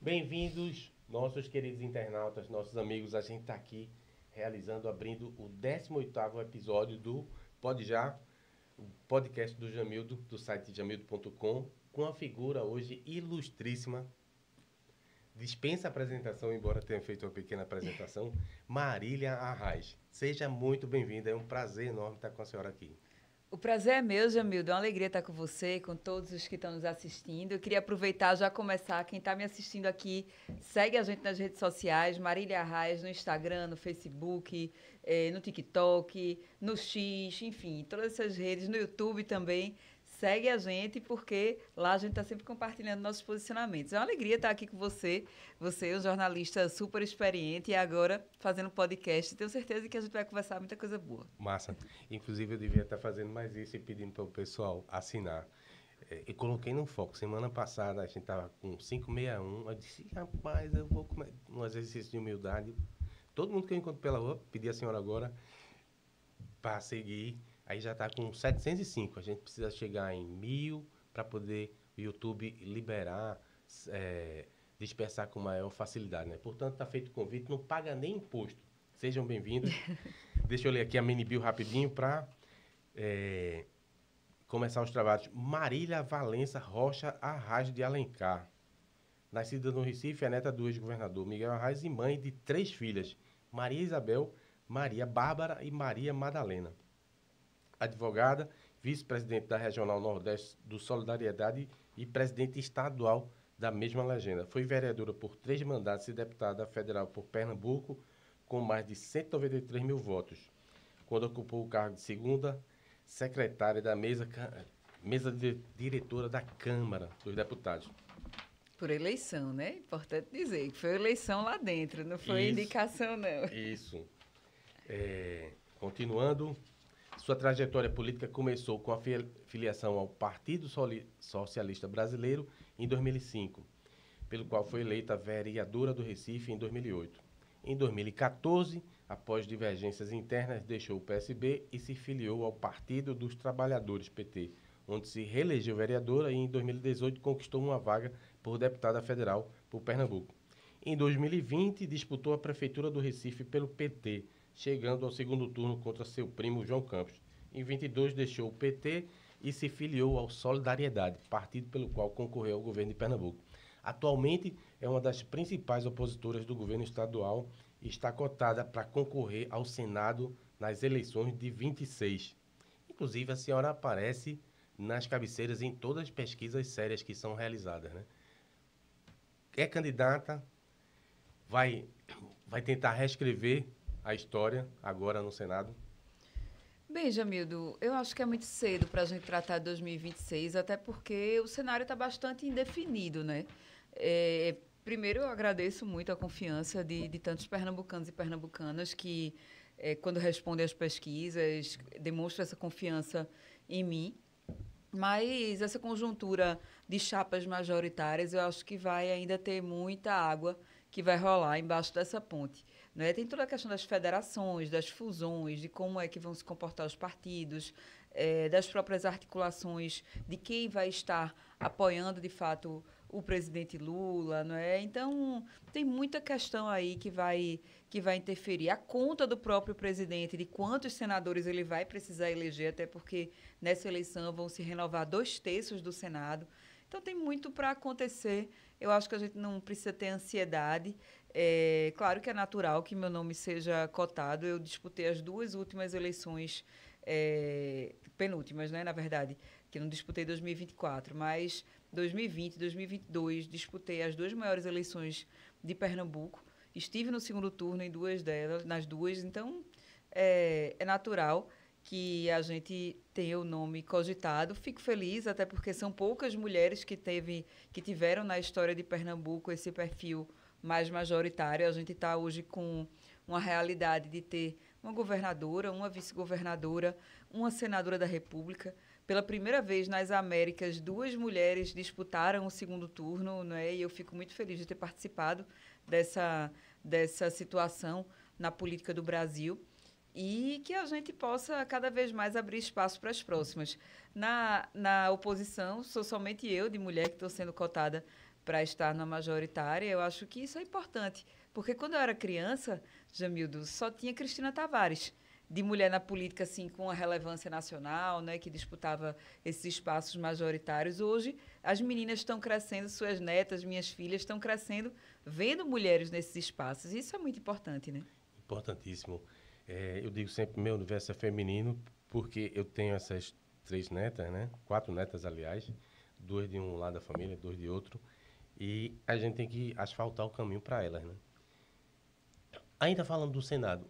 Bem-vindos, nossos queridos internautas, nossos amigos. A gente está aqui abrindo o 18º episódio do Pode Já, o podcast do Jamildo, do site jamildo.com, com a figura hoje ilustríssima, dispensa apresentação, embora tenha feito uma pequena apresentação, Marília Arraes. Seja muito bem-vinda, é um prazer enorme estar com a senhora aqui. O prazer é meu, Jamildo. É uma alegria estar com você, com todos os que estão nos assistindo. Eu queria aproveitar, já começar. Quem está me assistindo aqui, segue a gente nas redes sociais, Marília Arraes, no Instagram, no Facebook, no TikTok, no X, enfim, todas essas redes, no YouTube também. Segue a gente, porque lá a gente está sempre compartilhando nossos posicionamentos. É uma alegria estar aqui com você. Você é um jornalista super experiente e agora fazendo podcast. Tenho certeza que a gente vai conversar muita coisa boa. Massa. Inclusive, eu devia estar fazendo mais isso e pedindo para o pessoal assinar. Eu coloquei no foco. Semana passada, a gente estava com 561. Eu disse, rapaz, eu vou comer um exercício de humildade. Todo mundo que eu encontro pela rua, pedi a senhora agora para seguir. Aí já está com 705. A gente precisa chegar em 1.000 para poder o YouTube liberar, dispersar com maior facilidade, né? Portanto, está feito o convite, não paga nem imposto. Sejam bem-vindos. Deixa eu ler aqui a mini bio rapidinho para começar os trabalhos. Marília Valença Rocha Arraes de Alencar. Nascida no Recife, é neta do ex-governador Miguel Arraes e mãe de 3 filhas, Maria Isabel, Maria Bárbara e Maria Madalena. Advogada, vice-presidente da Regional Nordeste do Solidariedade e presidente estadual da mesma legenda. Foi vereadora por 3 mandatos e deputada federal por Pernambuco, com mais de 193 mil votos, quando ocupou o cargo de segunda secretária da mesa diretora da Câmara dos Deputados. Por eleição, né? Importante dizer que foi eleição lá dentro, não foi indicação, não. Isso. Continuando, sua trajetória política começou com a filiação ao Partido Socialista Brasileiro em 2005, pelo qual foi eleita vereadora do Recife em 2008. Em 2014, após divergências internas, deixou o PSB e se filiou ao Partido dos Trabalhadores, PT, onde se reelegeu vereadora e em 2018 conquistou uma vaga por deputada federal por Pernambuco. Em 2020, disputou a Prefeitura do Recife pelo PT, chegando ao segundo turno contra seu primo João Campos. Em 2022, deixou o PT e se filiou ao Solidariedade, partido pelo qual concorreu ao governo de Pernambuco. Atualmente, é uma das principais opositoras do governo estadual e está cotada para concorrer ao Senado nas eleições de 26. Inclusive, a senhora aparece nas cabeceiras em todas as pesquisas sérias que são realizadas, né? É candidata, vai tentar reescrever a história agora no Senado? Bem, Jamildo, eu acho que é muito cedo para a gente tratar de 2026, até porque o cenário está bastante indefinido, né? Primeiro, eu agradeço muito a confiança de tantos pernambucanos e pernambucanas que, quando respondem às pesquisas, demonstram essa confiança em mim. Mas essa conjuntura de chapas majoritárias, eu acho que vai ainda ter muita água que vai rolar embaixo dessa ponte. Né? Tem toda a questão das federações, das fusões, de como é que vão se comportar os partidos, das próprias articulações, de quem vai estar apoiando, de fato, o presidente Lula. Não é? Então, tem muita questão aí que vai interferir. A conta do próprio presidente, de quantos senadores ele vai precisar eleger, até porque nessa eleição vão se renovar 2/3 do Senado. Então, tem muito para acontecer. Eu acho que a gente não precisa ter ansiedade. Claro que é natural que meu nome seja cotado. Eu disputei as 2 últimas eleições, penúltimas, né, na verdade, que eu não disputei 2024, mas 2020, 2022, disputei as 2 maiores eleições de Pernambuco. Estive no segundo turno em 2 delas, nas 2, então é natural que a gente tenha o nome cogitado. Fico feliz, até porque são poucas mulheres que tiveram na história de Pernambuco esse perfil mais majoritário. A gente está hoje com uma realidade de ter uma governadora, uma vice-governadora, uma senadora da República. Pela primeira vez nas Américas, 2 mulheres disputaram o segundo turno, né? E eu fico muito feliz de ter participado dessa situação na política do Brasil. E que a gente possa cada vez mais abrir espaço para as próximas. Na oposição, sou somente eu, de mulher, que estou sendo cotada para estar na majoritária. Eu acho que isso é importante, porque quando eu era criança, Jamildo, só tinha Cristina Tavares, de mulher na política, assim, com a relevância nacional, né, que disputava esses espaços majoritários. Hoje, as meninas estão crescendo, suas netas, minhas filhas estão crescendo, vendo mulheres nesses espaços. Isso é muito importante, né? Importantíssimo. Eu digo sempre, meu universo é feminino, porque eu tenho essas 3 netas, né? 4 netas, aliás, 2 de um lado da família, 2 de outro, e a gente tem que asfaltar o caminho para elas, né? Ainda falando do Senado,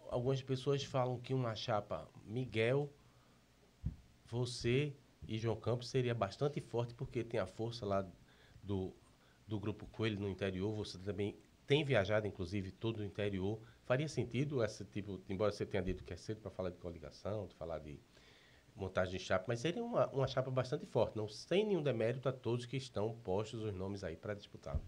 algumas pessoas falam que uma chapa Miguel, você e João Campos seria bastante forte, porque tem a força lá do, do Grupo Coelho no interior, você também tem viajado, inclusive, todo o interior. Faria sentido esse tipo, embora você tenha dito que é cedo para falar de coligação, de falar de montagem de chapa, mas seria uma chapa bastante forte, não sem nenhum demérito a todos que estão postos os nomes aí para disputar.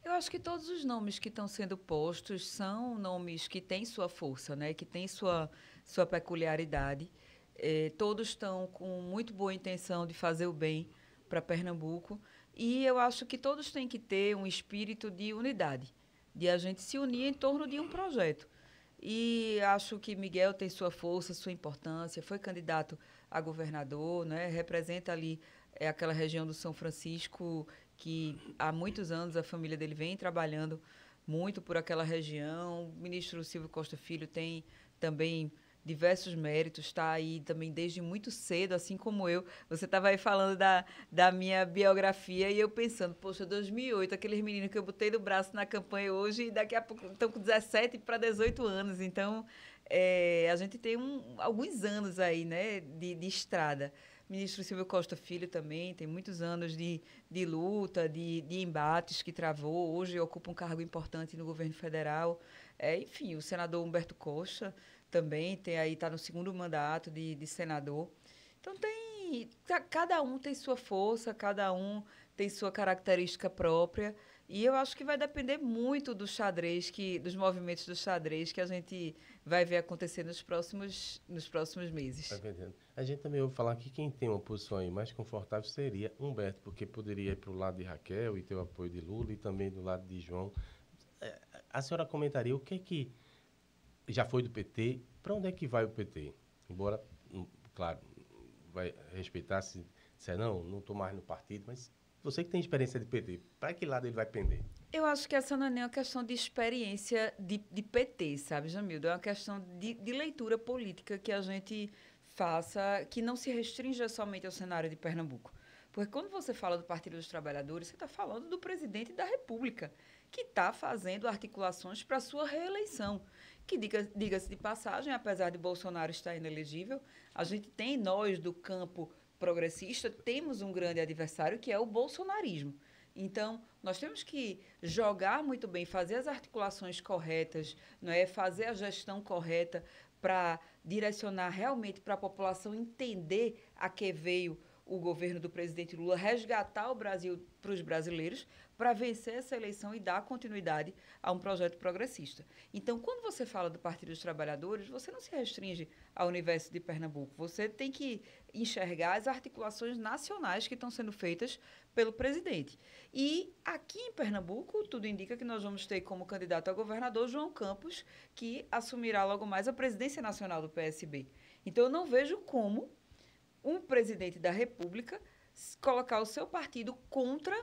Eu acho que todos os nomes que estão sendo postos são nomes que têm sua força, né? Que têm sua peculiaridade. Todos estão com muito boa intenção de fazer o bem para Pernambuco. E eu acho que todos têm que ter um espírito de unidade, de a gente se unir em torno de um projeto. E acho que Miguel tem sua força, sua importância, foi candidato a governador, né? Representa ali aquela região do São Francisco, que há muitos anos a família dele vem trabalhando muito por aquela região. O ministro Silvio Costa Filho tem também diversos méritos, está aí também desde muito cedo, assim como eu. Você estava aí falando da minha biografia e eu pensando, poxa, 2008, aqueles meninos que eu botei no braço na campanha hoje, e daqui a pouco estão com 17 para 18 anos. Então, a gente tem alguns anos aí, né, de estrada. Ministro Silvio Costa Filho também tem muitos anos de luta, de embates que travou. Hoje ocupa um cargo importante no governo federal. Enfim, o senador Humberto Costa também tem aí, está no segundo mandato de senador. Então cada um tem sua força, cada um tem sua característica própria. E eu acho que vai depender muito do xadrez, dos movimentos do xadrez que a gente vai ver acontecer nos próximos meses. Tá entendendo? A gente também ouve falar que quem tem uma posição aí mais confortável seria Humberto, porque poderia ir para o lado de Raquel e ter o apoio de Lula e também do lado de João. A senhora comentaria o que é que já foi do PT, para onde é que vai o PT? Embora, claro, vai respeitar se disser, não estou mais no partido, mas você que tem experiência de PT, para que lado ele vai pender? Eu acho que essa não é nem uma questão de experiência de PT, sabe, Jamildo? É uma questão de leitura política que a gente faça, que não se restrinja somente ao cenário de Pernambuco. Porque quando você fala do Partido dos Trabalhadores, você está falando do presidente da República, que está fazendo articulações para a sua reeleição. Que, diga-se de passagem, apesar de Bolsonaro estar inelegível, a gente tem, nós do campo progressista, temos um grande adversário, que é o bolsonarismo. Então, nós temos que jogar muito bem, fazer as articulações corretas, não é? Fazer a gestão correta para direcionar realmente para a população entender a que veio o governo do presidente Lula, resgatar o Brasil para os brasileiros, para vencer essa eleição e dar continuidade a um projeto progressista. Então, quando você fala do Partido dos Trabalhadores, você não se restringe ao universo de Pernambuco. Você tem que enxergar as articulações nacionais que estão sendo feitas pelo presidente. E aqui em Pernambuco, tudo indica que nós vamos ter como candidato a governador João Campos, que assumirá logo mais a presidência nacional do PSB. Então, eu não vejo como um presidente da República colocar o seu partido contra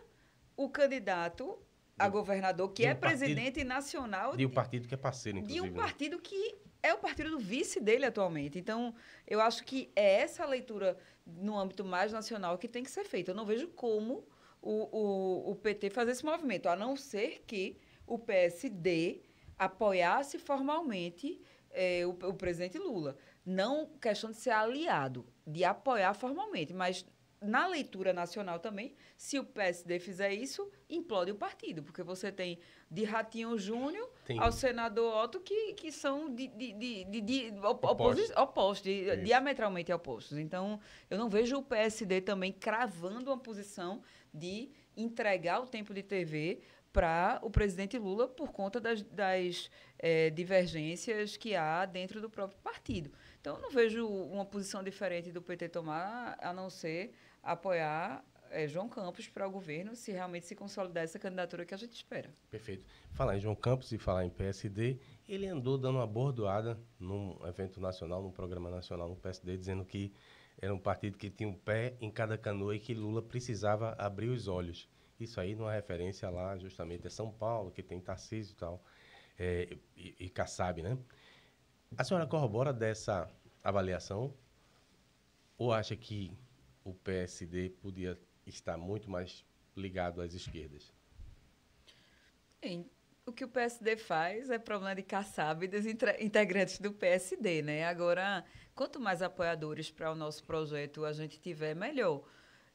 o candidato a governador, que é presidente nacional de um partido que é parceiro, inclusive. De um partido que é o partido do vice dele atualmente. Então, eu acho que é essa leitura no âmbito mais nacional que tem que ser feita. Eu não vejo como o PT fazer esse movimento, a não ser que o PSD apoiasse formalmente o presidente Lula. Não questão de ser aliado, de apoiar formalmente, mas na leitura nacional também, se o PSD fizer isso, implode o partido, porque você tem de Ratinho Júnior ao senador Otto, que são opostos, diametralmente opostos. Então, eu não vejo o PSD também cravando uma posição de entregar o tempo de TV para o presidente Lula por conta das divergências que há dentro do próprio partido. Então, eu não vejo uma posição diferente do PT tomar, a não ser apoiar João Campos para o governo, se realmente se consolidar essa candidatura que a gente espera. Perfeito. Falar em João Campos e falar em PSD, ele andou dando uma bordoada num evento nacional, num programa nacional no PSD, dizendo que era um partido que tinha um pé em cada canoa e que Lula precisava abrir os olhos. Isso aí numa referência lá, justamente, é São Paulo, que tem Tarcísio e tal, e Kassab, né? A senhora corrobora dessa avaliação ou acha que o PSD podia estar muito mais ligado às esquerdas? Bem, o que o PSD faz é problema de Kassab e dos integrantes do PSD, né? Agora, quanto mais apoiadores para o nosso projeto a gente tiver, melhor.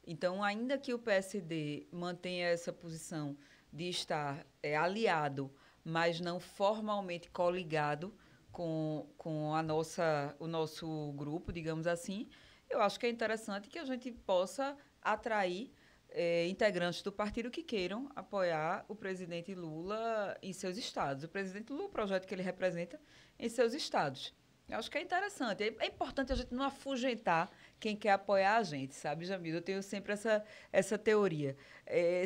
Então, ainda que o PSD mantenha essa posição de estar aliado, mas não formalmente coligado com o nosso grupo, digamos assim, eu acho que é interessante que a gente possa atrair integrantes do partido que queiram apoiar o presidente Lula em seus estados. O presidente Lula, o projeto que ele representa em seus estados. Eu acho que é interessante. É importante a gente não afugentar quem quer apoiar a gente, sabe, Jamil? Eu tenho sempre essa teoria.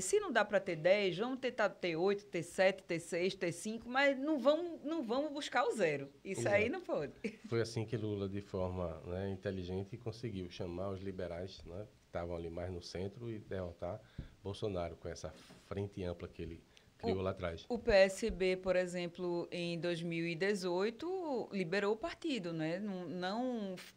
Se não dá para ter 10, vamos tentar ter 8, ter 7, ter 6, ter 5, mas não vamos buscar o zero. Isso Exato. aí não pode. Foi assim que Lula, de forma, né, inteligente, conseguiu chamar os liberais, né, que estavam ali mais no centro, e derrotar Bolsonaro com essa frente ampla que ele criou lá atrás. O PSB, por exemplo, em 2018, liberou o partido, né?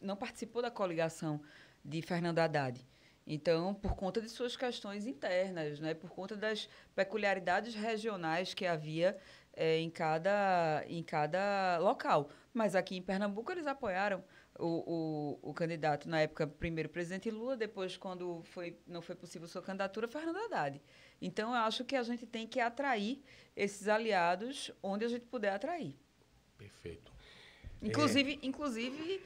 Não participou da coligação de Fernando Haddad. Então, por conta de suas questões internas, né? Por conta das peculiaridades regionais que havia em cada local. Mas aqui em Pernambuco eles apoiaram o candidato, na época, primeiro presidente Lula, depois, quando não foi possível sua candidatura, Fernando Haddad. Então, eu acho que a gente tem que atrair esses aliados onde a gente puder atrair. Perfeito. Inclusive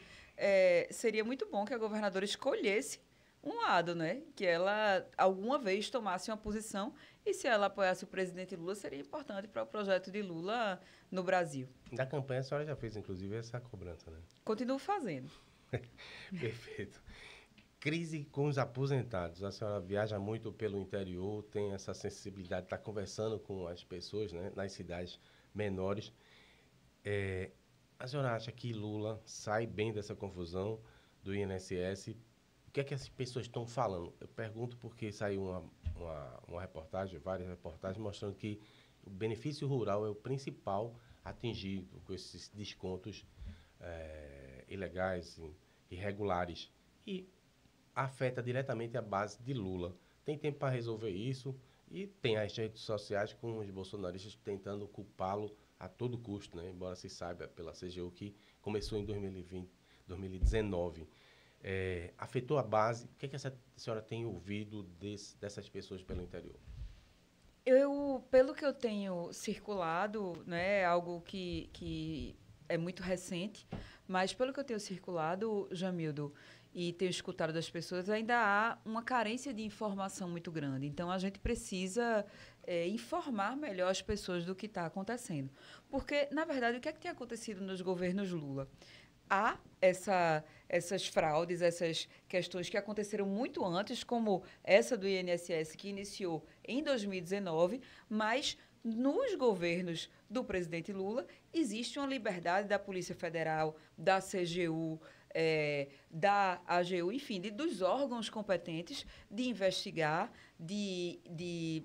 seria muito bom que a governadora escolhesse um lado, né? Que ela alguma vez tomasse uma posição e se ela apoiasse o presidente Lula, seria importante para o projeto de Lula no Brasil. Da campanha a senhora já fez, inclusive, essa cobrança, né? Continuo fazendo. Perfeito. Crise com os aposentados. A senhora viaja muito pelo interior, tem essa sensibilidade de estar conversando com as pessoas, né, nas cidades menores. A senhora acha que Lula sai bem dessa confusão do INSS? O que é que as pessoas estão falando? Eu pergunto porque saiu uma reportagem, várias reportagens, mostrando que o benefício rural é o principal atingido com esses descontos ilegais, irregulares. E afeta diretamente a base de Lula. Tem tempo para resolver isso e tem as redes sociais com os bolsonaristas tentando culpá-lo a todo custo, né? Embora se saiba pela CGU que começou em 2019. Afetou a base. O que é que a senhora tem ouvido dessas pessoas pelo interior? Pelo que eu tenho circulado, né, algo que é muito recente, mas pelo que eu tenho circulado, Jamildo, e tenho escutado das pessoas, ainda há uma carência de informação muito grande. Então, a gente precisa informar melhor as pessoas do que está acontecendo. Porque, na verdade, o que é que tem acontecido nos governos Lula? Há essas fraudes, essas questões que aconteceram muito antes, como essa do INSS, que iniciou em 2019, mas nos governos do presidente Lula existe uma liberdade da Polícia Federal, da CGU, da AGU, enfim, dos órgãos competentes de investigar, de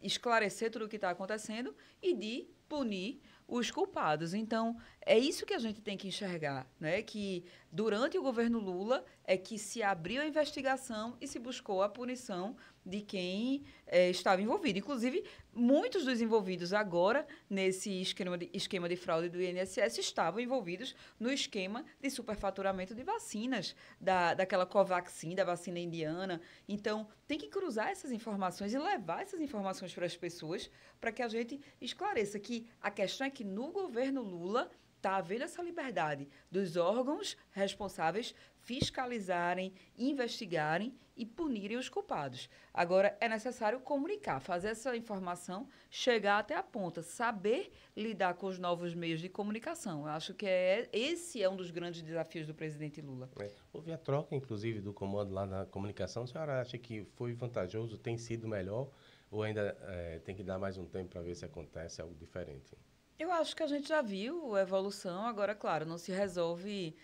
esclarecer tudo o que está acontecendo e de punir os culpados. Então, é isso que a gente tem que enxergar, né? Que durante o governo Lula é que se abriu a investigação e se buscou a punição de quem estava envolvido. Inclusive, muitos dos envolvidos agora nesse esquema de fraude do INSS estavam envolvidos no esquema de superfaturamento de vacinas, daquela Covaxin, da vacina indiana. Então, tem que cruzar essas informações e levar essas informações para as pessoas para que a gente esclareça que a questão é que no governo Lula está havendo essa liberdade dos órgãos responsáveis fiscalizarem, investigarem e punirem os culpados. Agora, é necessário comunicar, fazer essa informação chegar até a ponta, saber lidar com os novos meios de comunicação. Eu acho que esse é um dos grandes desafios do presidente Lula. Houve a troca, inclusive, do comando lá na comunicação. A senhora acha que foi vantajoso, tem sido melhor, ou ainda tem que dar mais um tempo para ver se acontece algo diferente? Eu acho que a gente já viu a evolução. Agora, claro, não se resolve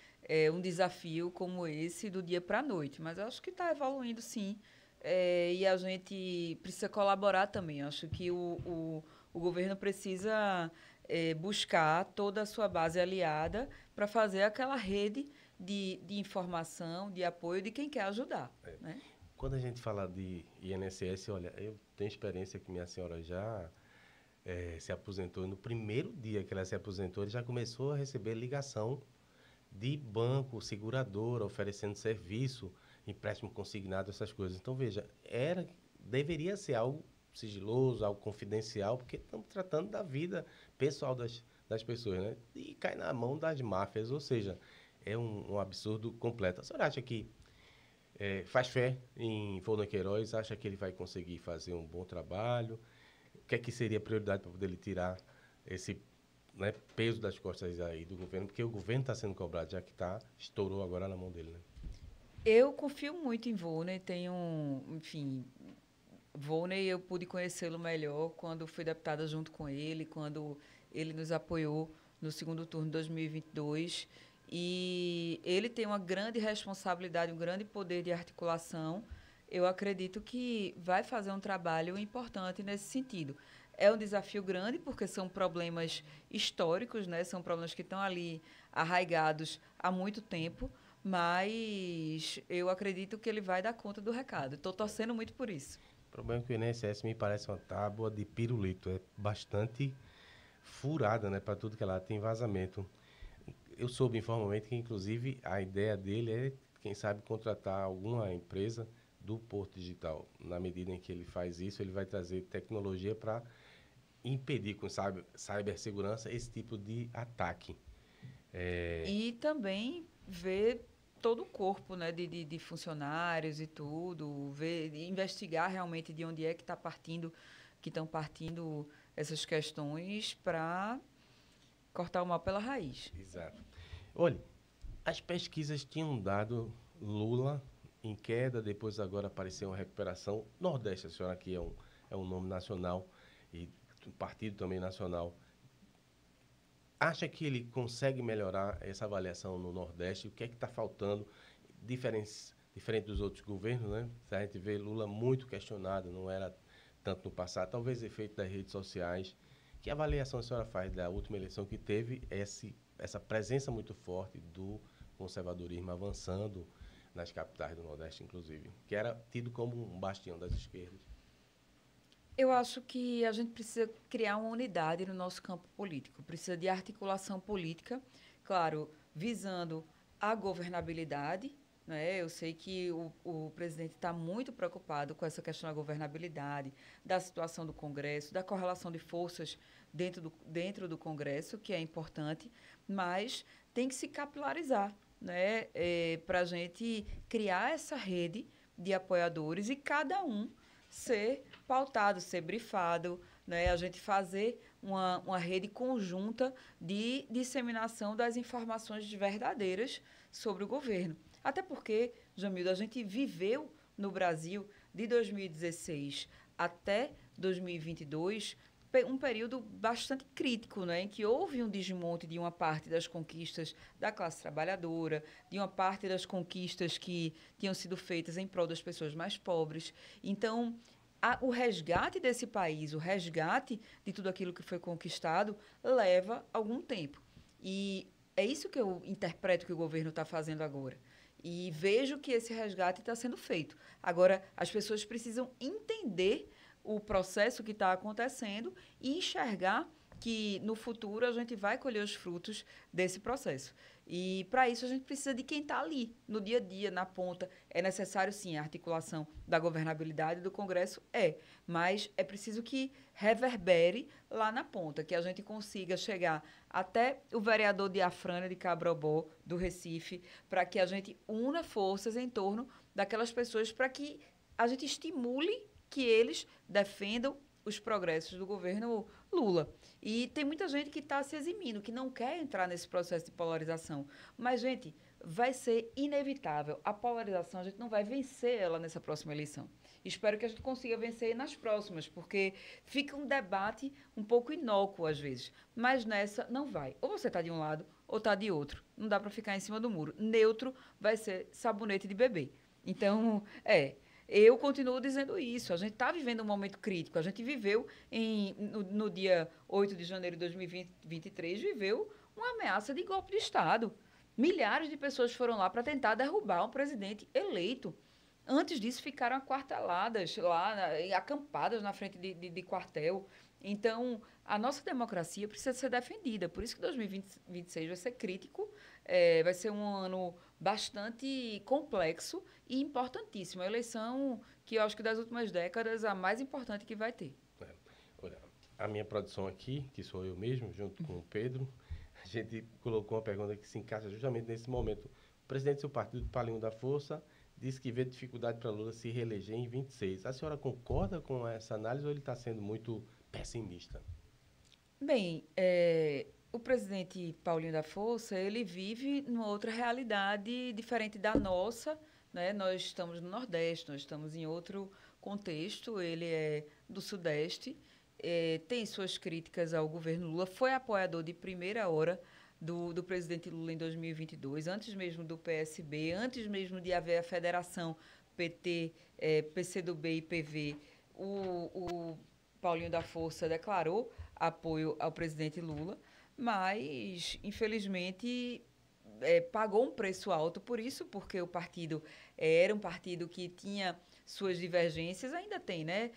um desafio como esse do dia para a noite, mas eu acho que está evoluindo, sim. E a gente precisa colaborar também. Eu acho que o governo precisa buscar toda a sua base aliada para fazer aquela rede de informação, de apoio de quem quer ajudar. Né? Quando a gente fala de INSS, olha, eu tenho experiência que minha senhora já se aposentou. No primeiro dia que ela se aposentou, ele já começou a receber ligação de banco, seguradora, oferecendo serviço, empréstimo consignado, essas coisas. Então, veja, deveria ser algo sigiloso, algo confidencial, porque estamos tratando da vida pessoal das pessoas, né? E cai na mão das máfias, ou seja, é um absurdo completo. A senhora acha que faz fé em Fernando Queiroz, acha que ele vai conseguir fazer um bom trabalho? O que é que seria a prioridade para poder ele tirar esse peso das costas aí do governo? Porque o governo está sendo cobrado, já que estourou agora na mão dele, né? Eu confio muito em Volney, enfim, Volney eu pude conhecê-lo melhor quando fui deputada junto com ele, quando ele nos apoiou no segundo turno de 2022, e ele tem uma grande responsabilidade, um grande poder de articulação. Eu acredito que vai fazer um trabalho importante nesse sentido. É um desafio grande, porque são problemas históricos, né? São problemas que estão ali arraigados há muito tempo, mas eu acredito que ele vai dar conta do recado. Estou torcendo muito por isso. O problema é que o INSS me parece uma tábua de pirulito. É bastante furada, né? Para tudo que ela tem vazamento. Eu soube informalmente que, inclusive, a ideia dele é, quem sabe, contratar alguma empresa do Porto Digital. Na medida em que ele faz isso, ele vai trazer tecnologia para impedir com cibersegurança esse tipo de ataque. E também ver todo o corpo, né, de funcionários e tudo, investigar realmente de onde é que estão partindo essas questões para cortar o mal pela raiz. Exato. Olha, as pesquisas tinham dado Lula em queda, depois agora apareceu uma recuperação. Nordeste, a senhora aqui é um nome nacional e um partido também nacional. Acha que ele consegue melhorar essa avaliação no Nordeste? O que é que está faltando? Diferente dos outros governos, né? A gente vê Lula muito questionado, não era tanto no passado, talvez efeito das redes sociais. Que avaliação a senhora faz da última eleição que teve essa presença muito forte do conservadorismo avançando nas capitais do Nordeste, inclusive, que era tido como um bastião das esquerdas? Eu acho que a gente precisa criar uma unidade no nosso campo político, precisa de articulação política, claro, visando a governabilidade, né? Eu sei que o presidente está muito preocupado com essa questão da governabilidade, da situação do Congresso, da correlação de forças dentro do Congresso, que é importante, mas tem que se capilarizar, né? Para a gente criar essa rede de apoiadores e cada um ser pautado, ser brifado, né? A gente fazer uma rede conjunta de disseminação das informações verdadeiras sobre o governo. Até porque, Jamildo, a gente viveu no Brasil de 2016 até 2022 um período bastante crítico, né, em que houve um desmonte de uma parte das conquistas da classe trabalhadora, de uma parte das conquistas que tinham sido feitas em prol das pessoas mais pobres. Então, o resgate desse país, o resgate de tudo aquilo que foi conquistado, leva algum tempo. E é isso que eu interpreto que o governo está fazendo agora. E vejo que esse resgate está sendo feito. Agora, as pessoas precisam entender o processo que está acontecendo e enxergar que, no futuro, a gente vai colher os frutos desse processo. E, para isso, a gente precisa de quem está ali, no dia a dia, na ponta. É necessário, sim, a articulação da governabilidade do Congresso, mas é preciso que reverbere lá na ponta, que a gente consiga chegar até o vereador de Afrânia de Cabrobó, do Recife, para que a gente una forças em torno daquelas pessoas, para que a gente estimule que eles defendam os progressos do governo Lula. E tem muita gente que está se eximindo, que não quer entrar nesse processo de polarização. Mas, gente, vai ser inevitável. A polarização, a gente não vai vencer ela nessa próxima eleição. Espero que a gente consiga vencer nas próximas, porque fica um debate um pouco inócuo às vezes. Mas nessa não vai. Ou você está de um lado ou está de outro. Não dá para ficar em cima do muro. Neutro vai ser sabonete de bebê. Então, eu continuo dizendo isso. A gente está vivendo um momento crítico. A gente viveu, no dia 8 de janeiro de 2023, viveu uma ameaça de golpe de Estado. Milhares de pessoas foram lá para tentar derrubar um presidente eleito. Antes disso, ficaram aquarteladas lá, acampadas na frente de quartel. Então, a nossa democracia precisa ser defendida. Por isso que 2026 vai ser crítico, vai ser um ano bastante complexo e importantíssimo. A eleição que eu acho que das últimas décadas, a mais importante que vai ter. Olha, a minha produção aqui, que sou eu mesmo, junto com o Pedro, a gente colocou uma pergunta que se encaixa justamente nesse momento. O presidente do seu partido, Paulinho da Força, disse que vê dificuldade para Lula se reeleger em 26. A senhora concorda com essa análise ou ele está sendo muito pessimista? Bem, o presidente Paulinho da Força, ele vive numa outra realidade diferente da nossa, né? Nós estamos no Nordeste, nós estamos em outro contexto, ele é do Sudeste, tem suas críticas ao governo Lula, foi apoiador de primeira hora do presidente Lula em 2022, antes mesmo do PSB, antes mesmo de haver a federação PT, PCdoB e PV, o Paulinho da Força declarou apoio ao presidente Lula, mas, infelizmente, pagou um preço alto por isso, porque o partido era um partido que tinha suas divergências, ainda tem, né?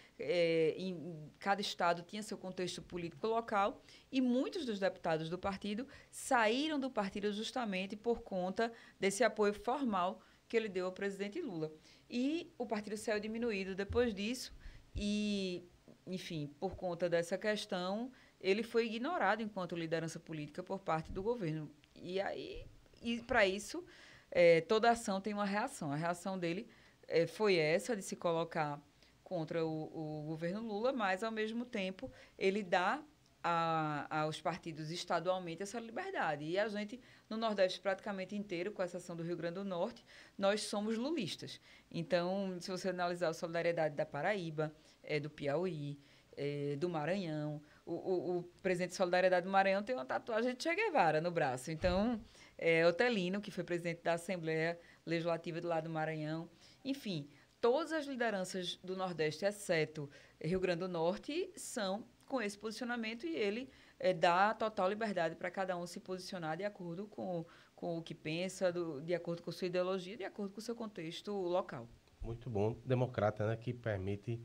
Em cada estado tinha seu contexto político local, e muitos dos deputados do partido saíram do partido justamente por conta desse apoio formal que ele deu ao presidente Lula. E o partido saiu diminuído depois disso, e, enfim, por conta dessa questão, ele foi ignorado enquanto liderança política por parte do governo. E para isso, toda ação tem uma reação. A reação dele foi essa, de se colocar contra o governo Lula, mas, ao mesmo tempo, ele dá aos partidos estadualmente essa liberdade. E a gente, no Nordeste praticamente inteiro, com exceção do Rio Grande do Norte, nós somos lulistas. Então, se você analisar a solidariedade da Paraíba, do Piauí, do Maranhão, o presidente de Solidariedade do Maranhão tem uma tatuagem de Che Guevara no braço. Então, Otelino, que foi presidente da Assembleia Legislativa do lado do Maranhão. Enfim, todas as lideranças do Nordeste, exceto Rio Grande do Norte, são com esse posicionamento, e ele dá total liberdade para cada um se posicionar de acordo com o que pensa, de acordo com sua ideologia, de acordo com o seu contexto local. Muito bom, democrata, né, que permite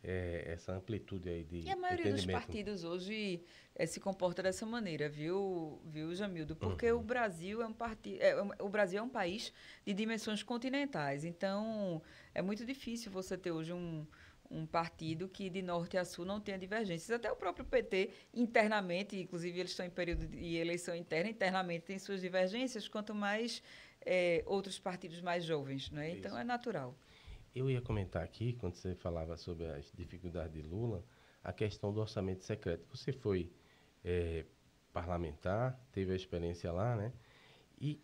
essa amplitude aí de E a maioria dos entendimento. partidos hoje se comporta dessa maneira, viu, Jamildo? Porque o Brasil o Brasil é um país de dimensões continentais. Então, é muito difícil você ter hoje um partido que de norte a sul não tenha divergências. Até o próprio PT, internamente, inclusive eles estão em período de eleição interna, internamente tem suas divergências, quanto mais outros partidos mais jovens, né? Então, é natural. Eu ia comentar aqui, quando você falava sobre as dificuldades de Lula, a questão do orçamento secreto. Você foi parlamentar, teve a experiência lá, né? E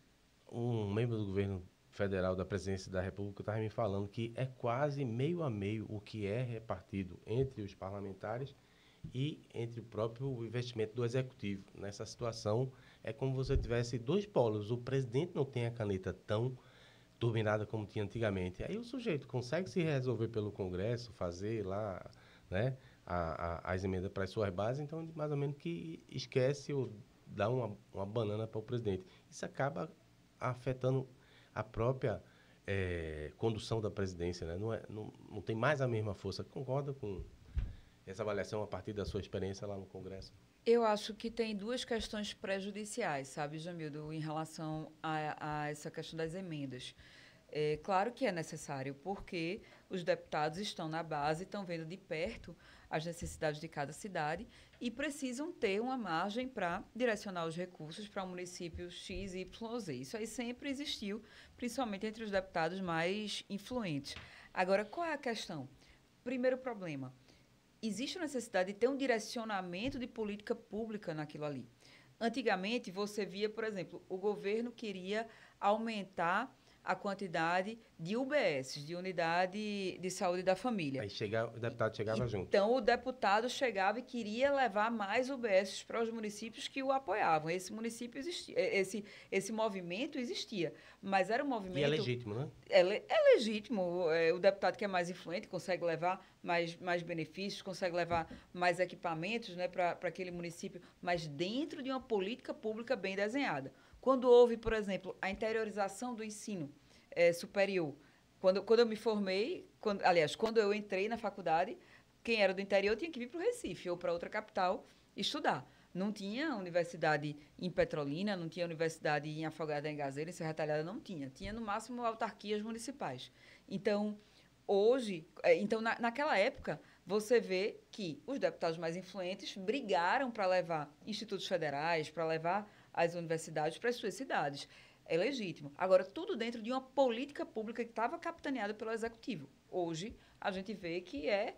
um membro do governo federal da presidência da República estava me falando que é quase meio a meio o que é repartido entre os parlamentares e entre o próprio investimento do executivo. Nessa situação, é como se você tivesse dois polos. O presidente não tem a caneta tão turbinada como tinha antigamente. Aí o sujeito consegue se resolver pelo Congresso, fazer lá, né, as emendas para as suas bases, então mais ou menos que esquece ou dá uma banana para o presidente. Isso acaba afetando a própria condução da presidência, né? Não tem mais a mesma força. Concorda com essa avaliação a partir da sua experiência lá no Congresso? Eu acho que tem duas questões prejudiciais, sabe, Jamildo, em relação a essa questão das emendas. É claro que é necessário, porque os deputados estão na base, estão vendo de perto as necessidades de cada cidade e precisam ter uma margem para direcionar os recursos para o município X, Y, Z. Isso aí sempre existiu, principalmente entre os deputados mais influentes. Agora, qual é a questão? Primeiro problema, existe a necessidade de ter um direcionamento de política pública naquilo ali. Antigamente, você via, por exemplo, o governo queria aumentar a quantidade de UBS, de Unidade de Saúde da Família. Aí o deputado chegava junto. Então, o deputado chegava e queria levar mais UBS para os municípios que o apoiavam. Esse município existia, esse movimento existia, mas era um movimento... E é legítimo, né? É legítimo. O deputado que é mais influente consegue levar mais benefícios, consegue levar mais equipamentos, né, para aquele município, mas dentro de uma política pública bem desenhada. Quando houve, por exemplo, a interiorização do ensino superior, quando eu me formei, quando eu entrei na faculdade, quem era do interior tinha que vir para o Recife ou para outra capital estudar. Não tinha universidade em Petrolina, não tinha universidade em Afogados da Engazeira, em Serra Talhada, não tinha. Tinha, no máximo, autarquias municipais. Então, naquela época, você vê que os deputados mais influentes brigaram para levar institutos federais, para levar as universidades para as suas cidades. É legítimo. Agora, tudo dentro de uma política pública que estava capitaneada pelo Executivo. Hoje, a gente vê que é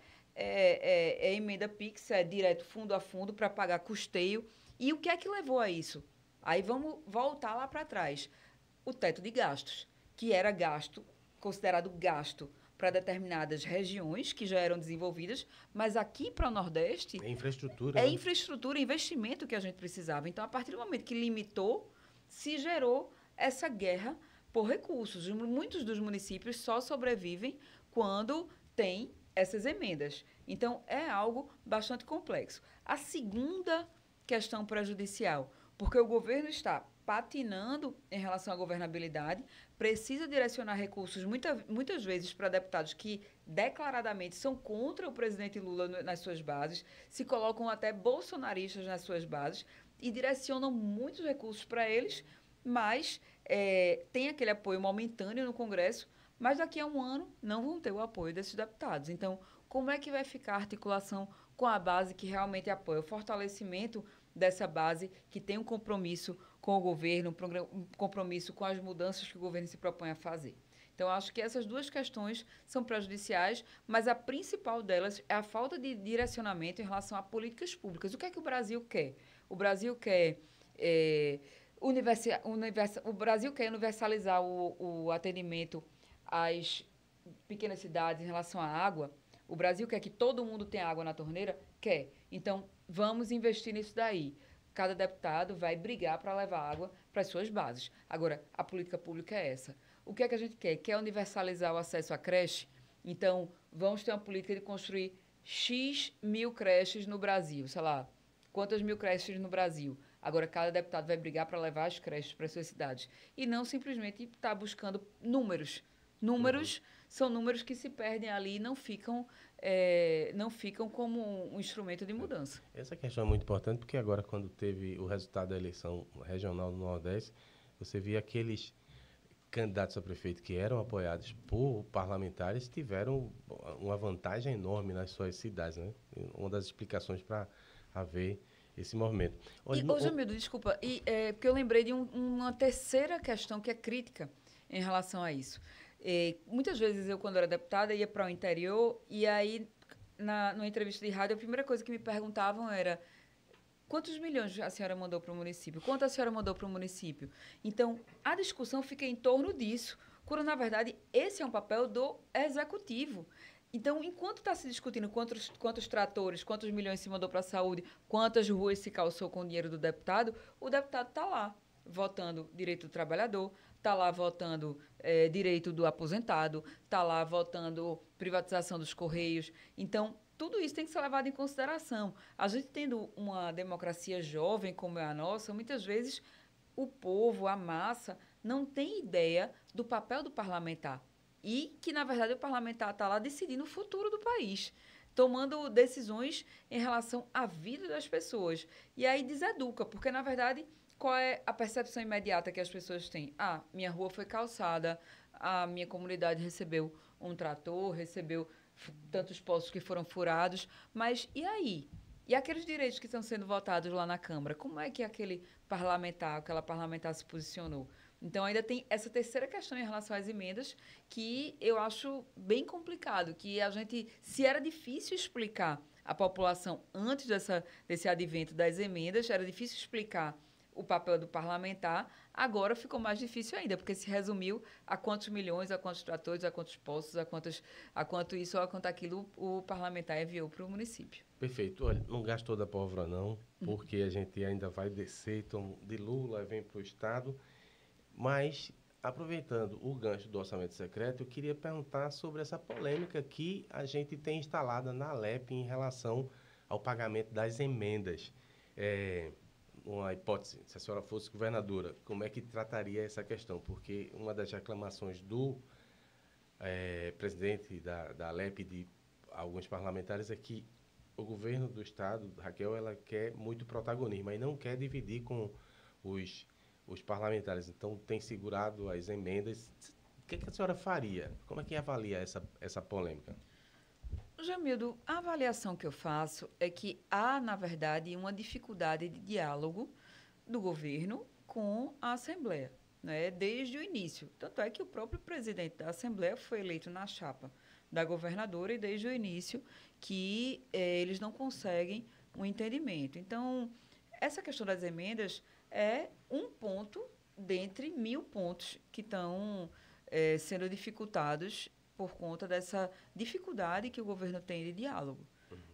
emenda PIX, é direto fundo a fundo para pagar custeio. E o que é que levou a isso? Aí vamos voltar lá para trás. O teto de gastos, que era considerado gasto para determinadas regiões que já eram desenvolvidas, mas aqui para o Nordeste... É infraestrutura. É infraestrutura, investimento que a gente precisava. Então, a partir do momento que limitou, se gerou essa guerra por recursos. Muitos dos municípios só sobrevivem quando tem essas emendas. Então, é algo bastante complexo. A segunda questão prejudicial, porque o governo está patinando em relação à governabilidade, precisa direcionar recursos muitas vezes para deputados que declaradamente são contra o presidente Lula nas suas bases, se colocam até bolsonaristas nas suas bases e direcionam muitos recursos para eles, mas tem aquele apoio momentâneo no Congresso, mas daqui a um ano não vão ter o apoio desses deputados. Então, como é que vai ficar a articulação com a base que realmente apoia? O fortalecimento dessa base que tem um compromisso com o governo, um compromisso com as mudanças que o governo se propõe a fazer. Então, acho que essas duas questões são prejudiciais, mas a principal delas é a falta de direcionamento em relação a políticas públicas. O que é que o Brasil quer? O Brasil quer... o Brasil quer universalizar o atendimento às pequenas cidades em relação à água. O Brasil quer que todo mundo tenha água na torneira? Quer. Então, vamos investir nisso daí. Cada deputado vai brigar para levar água para as suas bases. Agora, a política pública é essa. O que é que a gente quer? Quer universalizar o acesso à creche? Então, vamos ter uma política de construir X mil creches no Brasil. Sei lá, quantas mil creches no Brasil? Agora, cada deputado vai brigar para levar as creches para as suas cidades. E não simplesmente estar buscando números. Números são números que se perdem ali e não ficam como um instrumento de mudança. Essa questão é muito importante porque agora, quando teve o resultado da eleição regional do Nordeste, você via aqueles candidatos a prefeito que eram apoiados por parlamentares tiveram uma vantagem enorme nas suas cidades, né? Uma das explicações para haver esse movimento. Jamildo, desculpa, porque eu lembrei de uma terceira questão que é crítica em relação a isso. Muitas vezes eu, quando era deputada, ia para o interior e aí, numa entrevista de rádio, a primeira coisa que me perguntavam era: quantos milhões a senhora mandou para o município? Quanto a senhora mandou para o município? Então, a discussão fica em torno disso, quando, na verdade, esse é um papel do executivo. Então, enquanto está se discutindo quantos tratores, quantos milhões se mandou para a saúde, quantas ruas se calçou com o dinheiro do deputado, o deputado está lá, votando direito do trabalhador, está lá votando direito do aposentado, está lá votando privatização dos Correios. Então, tudo isso tem que ser levado em consideração. A gente tendo uma democracia jovem como é a nossa, muitas vezes o povo, a massa, não tem ideia do papel do parlamentar. E que, na verdade, o parlamentar está lá decidindo o futuro do país. tomando decisões em relação à vida das pessoas. E aí deseduca, porque, na verdade, qual é a percepção imediata que as pessoas têm? Ah, minha rua foi calçada, a minha comunidade recebeu um trator, recebeu tantos poços que foram furados, mas e aí? E aqueles direitos que estão sendo votados lá na Câmara? Como é que aquela parlamentar se posicionou? Então, ainda tem essa terceira questão em relação às emendas, que eu acho bem complicado, que a gente, se era difícil explicar à população antes desse advento das emendas, era difícil explicar o papel do parlamentar, agora ficou mais difícil ainda, porque se resumiu a quantos milhões, a quantos tratores, a quantos postos, a quanto isso ou a quanto aquilo o parlamentar enviou para o município. Perfeito. Olha, não gastou da pólvora não, porque a gente ainda vai descer, então, de Lula, vem para o Estado. Mas, aproveitando o gancho do orçamento secreto, eu queria perguntar sobre essa polêmica que a gente tem instalada na Alep em relação ao pagamento das emendas. Uma hipótese, se a senhora fosse governadora, como é que trataria essa questão? Porque uma das reclamações do presidente da Alep, de alguns parlamentares, é que o governo do Estado, Raquel, ela quer muito protagonismo e não quer dividir com os parlamentares. Então, tem segurado as emendas. O que a senhora faria? Como é que avalia essa polêmica? Jamildo, a avaliação que eu faço é que há, na verdade, uma dificuldade de diálogo do governo com a Assembleia, né, desde o início. Tanto é que o próprio presidente da Assembleia foi eleito na chapa da governadora e desde o início que eles não conseguem um entendimento. Então, essa questão das emendas é um ponto dentre 1.000 pontos que estão sendo dificultados por conta dessa dificuldade que o governo tem de diálogo.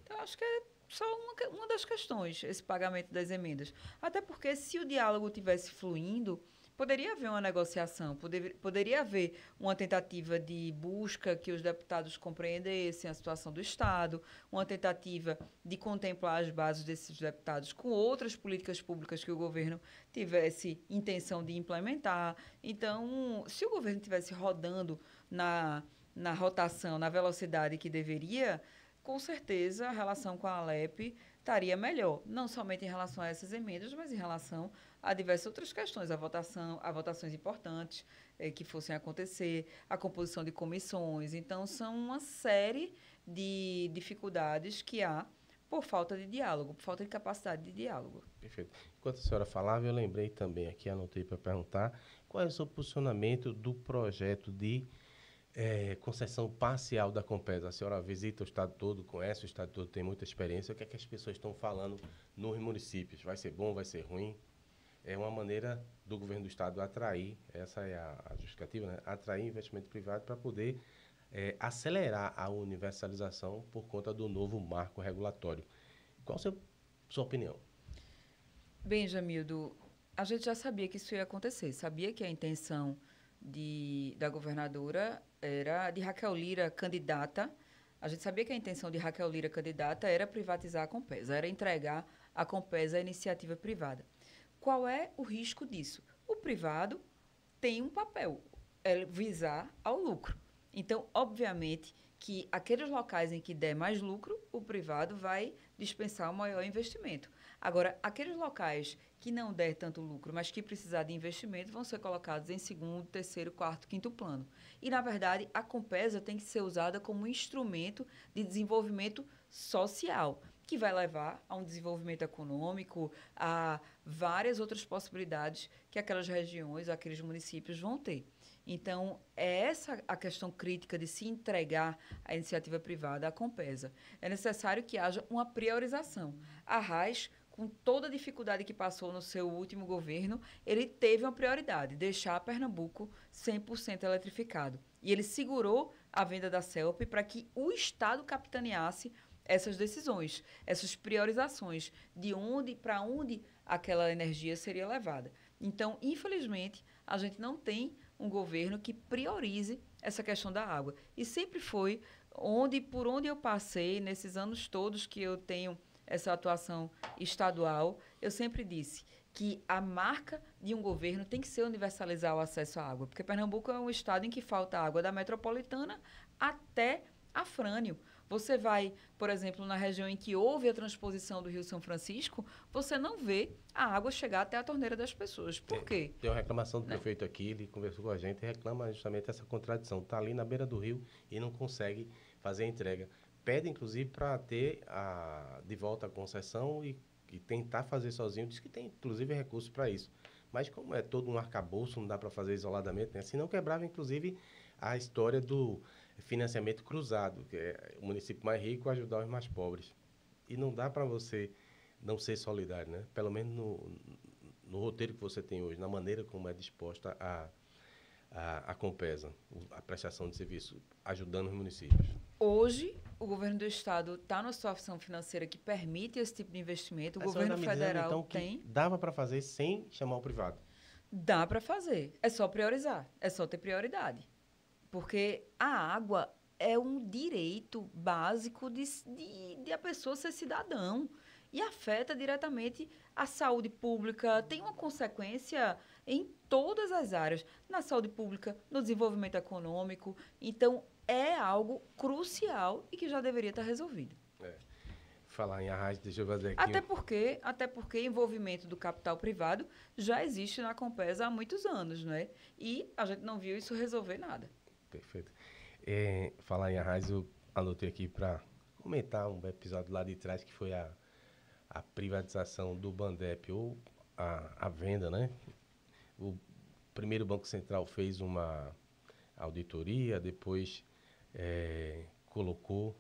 Então, acho que é só uma das questões, esse pagamento das emendas. Até porque, se o diálogo tivesse fluindo, poderia haver uma negociação, poderia haver uma tentativa de busca que os deputados compreendessem a situação do Estado, uma tentativa de contemplar as bases desses deputados com outras políticas públicas que o governo tivesse intenção de implementar. Então, se o governo estivesse rodando na rotação, na velocidade que deveria, com certeza a relação com a Alep estaria melhor, não somente em relação a essas emendas, mas em relação a diversas outras questões, a votações importantes que fossem acontecer, a composição de comissões. Então, são uma série de dificuldades que há por falta de diálogo, por falta de capacidade de diálogo. Perfeito. Enquanto a senhora falava, eu lembrei também aqui, anotei para perguntar, qual é o seu posicionamento do projeto de concessão parcial da Compesa? A senhora visita o estado todo, conhece o estado todo, tem muita experiência. O que é que as pessoas estão falando nos municípios? Vai ser bom, vai ser ruim? É uma maneira do governo do estado atrair, essa é a justificativa, né? Atrair investimento privado para poder acelerar a universalização por conta do novo marco regulatório. Qual a sua opinião? Bem, Jamildo, a gente já sabia que isso ia acontecer. Sabia que a intenção da governadora era de Raquel Lira candidata. A gente sabia que a intenção de Raquel Lira candidata era privatizar a Compesa, era entregar a Compesa à iniciativa privada. Qual é o risco disso? O privado tem um papel, é visar ao lucro. Então, obviamente, que aqueles locais em que der mais lucro, o privado vai dispensar o maior investimento. Agora, aqueles locais que não der tanto lucro, mas que precisar de investimento, vão ser colocados em segundo, terceiro, quarto, quinto plano. E, na verdade, a Compesa tem que ser usada como um instrumento de desenvolvimento social, que vai levar a um desenvolvimento econômico, a várias outras possibilidades que aquelas regiões, aqueles municípios vão ter. Então, é essa a questão crítica de se entregar à iniciativa privada, à Compesa. É necessário que haja uma priorização. A RAS, com toda a dificuldade que passou no seu último governo, ele teve uma prioridade, deixar Pernambuco 100% eletrificado. E ele segurou a venda da CELP para que o Estado capitaneasse essas decisões, essas priorizações de para onde aquela energia seria levada. Então, infelizmente, a gente não tem um governo que priorize essa questão da água. E sempre foi por onde eu passei, nesses anos todos que eu tenho essa atuação estadual, eu sempre disse que a marca de um governo tem que ser universalizar o acesso à água, porque Pernambuco é um estado em que falta água da metropolitana até a Frânio. Você vai, por exemplo, na região em que houve a transposição do Rio São Francisco, você não vê a água chegar até a torneira das pessoas. Por quê? Tem uma reclamação do Né? prefeito aqui, ele conversou com a gente e reclama justamente essa contradição. Está ali na beira do rio e não consegue fazer a entrega. Pede, inclusive, para ter de volta a concessão e tentar fazer sozinho. Diz que tem, inclusive, recursos para isso. Mas como é todo um arcabouço, não dá para fazer isoladamente, né? Senão quebrava, inclusive, a história do financiamento cruzado, que é o município mais rico ajudar os mais pobres. E não dá para você não ser solidário, né? Pelo menos no roteiro que você tem hoje, na maneira como é disposta a Compesa, a prestação de serviço, ajudando os municípios. Hoje, o governo do estado está numa situação financeira que permite esse tipo de investimento. O governo federal então, tem. que dava para fazer sem chamar o privado. Dá para fazer. É só priorizar. É só ter prioridade. Porque a água é um direito básico de a pessoa ser cidadão. E afeta diretamente a saúde pública. Tem uma consequência em todas as áreas. Na saúde pública, no desenvolvimento econômico. Então, é algo crucial e que já deveria estar resolvido. Falar em arraio, deixa eu fazer aqui. Até porque envolvimento do capital privado já existe na Compesa há muitos anos, né? E a gente não viu isso resolver nada. Perfeito. Falar em arraio, eu anotei aqui para comentar um episódio lá de trás, que foi a privatização do Bandep, ou a venda, né? O primeiro Banco Central fez uma auditoria, depois colocou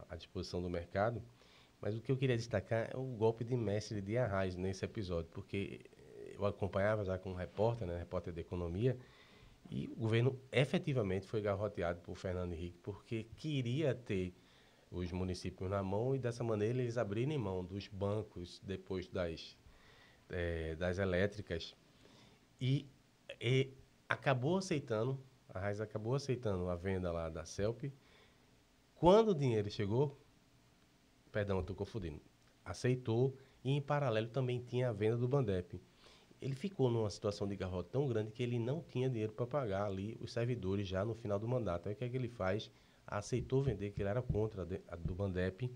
à disposição do mercado. Mas o que eu queria destacar é o golpe de mestre de Arraes nesse episódio, porque eu acompanhava já como repórter, né, repórter de economia, e o governo efetivamente foi garroteado por Fernando Henrique, porque queria ter os municípios na mão e dessa maneira eles abrirem mão dos bancos depois das elétricas e acabou aceitando, a Arraes acabou aceitando a venda lá da CELP. Quando o dinheiro chegou, perdão, eu estou confundindo, aceitou e em paralelo também tinha a venda do Bandep. Ele ficou numa situação de garrote tão grande que ele não tinha dinheiro para pagar ali os servidores já no final do mandato. Aí o que é que ele faz? Aceitou vender, que ele era contra a do Bandep.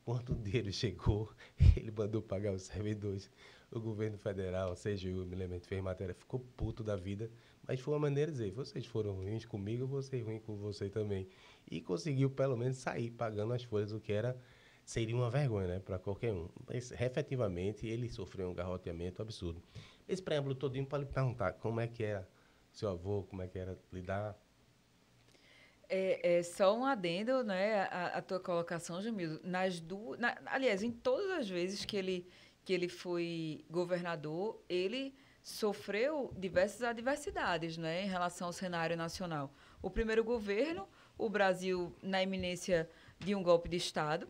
Quando o dinheiro chegou, ele mandou pagar os servidores. O governo federal, a CGU, me lembro, fez matéria, ficou puto da vida, mas foi uma maneira de dizer, vocês foram ruins comigo, eu vou ser ruim com você também. E conseguiu pelo menos sair pagando as folhas, o que seria uma vergonha, né, para qualquer um. Mas, efetivamente, ele sofreu um garroteamento absurdo. Esse preâmbulo todinho para lhe perguntar como é que era seu avô, como é que era lidar. É só um adendo, né, a tua colocação, Jamildo. Aliás, em todas as vezes que ele foi governador, ele sofreu diversas adversidades, né, em relação ao cenário nacional. O primeiro governo, o Brasil na iminência de um golpe de Estado.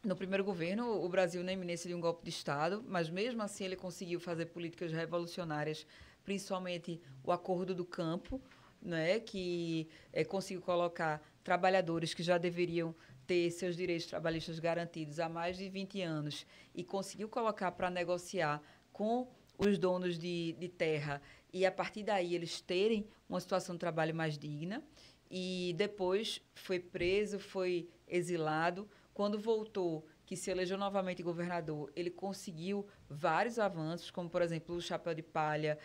No primeiro governo, o Brasil na iminência de um golpe de Estado, mas mesmo assim ele conseguiu fazer políticas revolucionárias, principalmente o Acordo do Campo, né, que conseguiu colocar trabalhadores que já deveriam ter seus direitos trabalhistas garantidos há mais de 20 anos e conseguiu colocar para negociar com os donos de terra e, a partir daí, eles terem uma situação de trabalho mais digna. E depois foi preso, foi exilado. Quando voltou, que se elegeu novamente governador, ele conseguiu vários avanços, como, por exemplo, o Chapéu de Palha,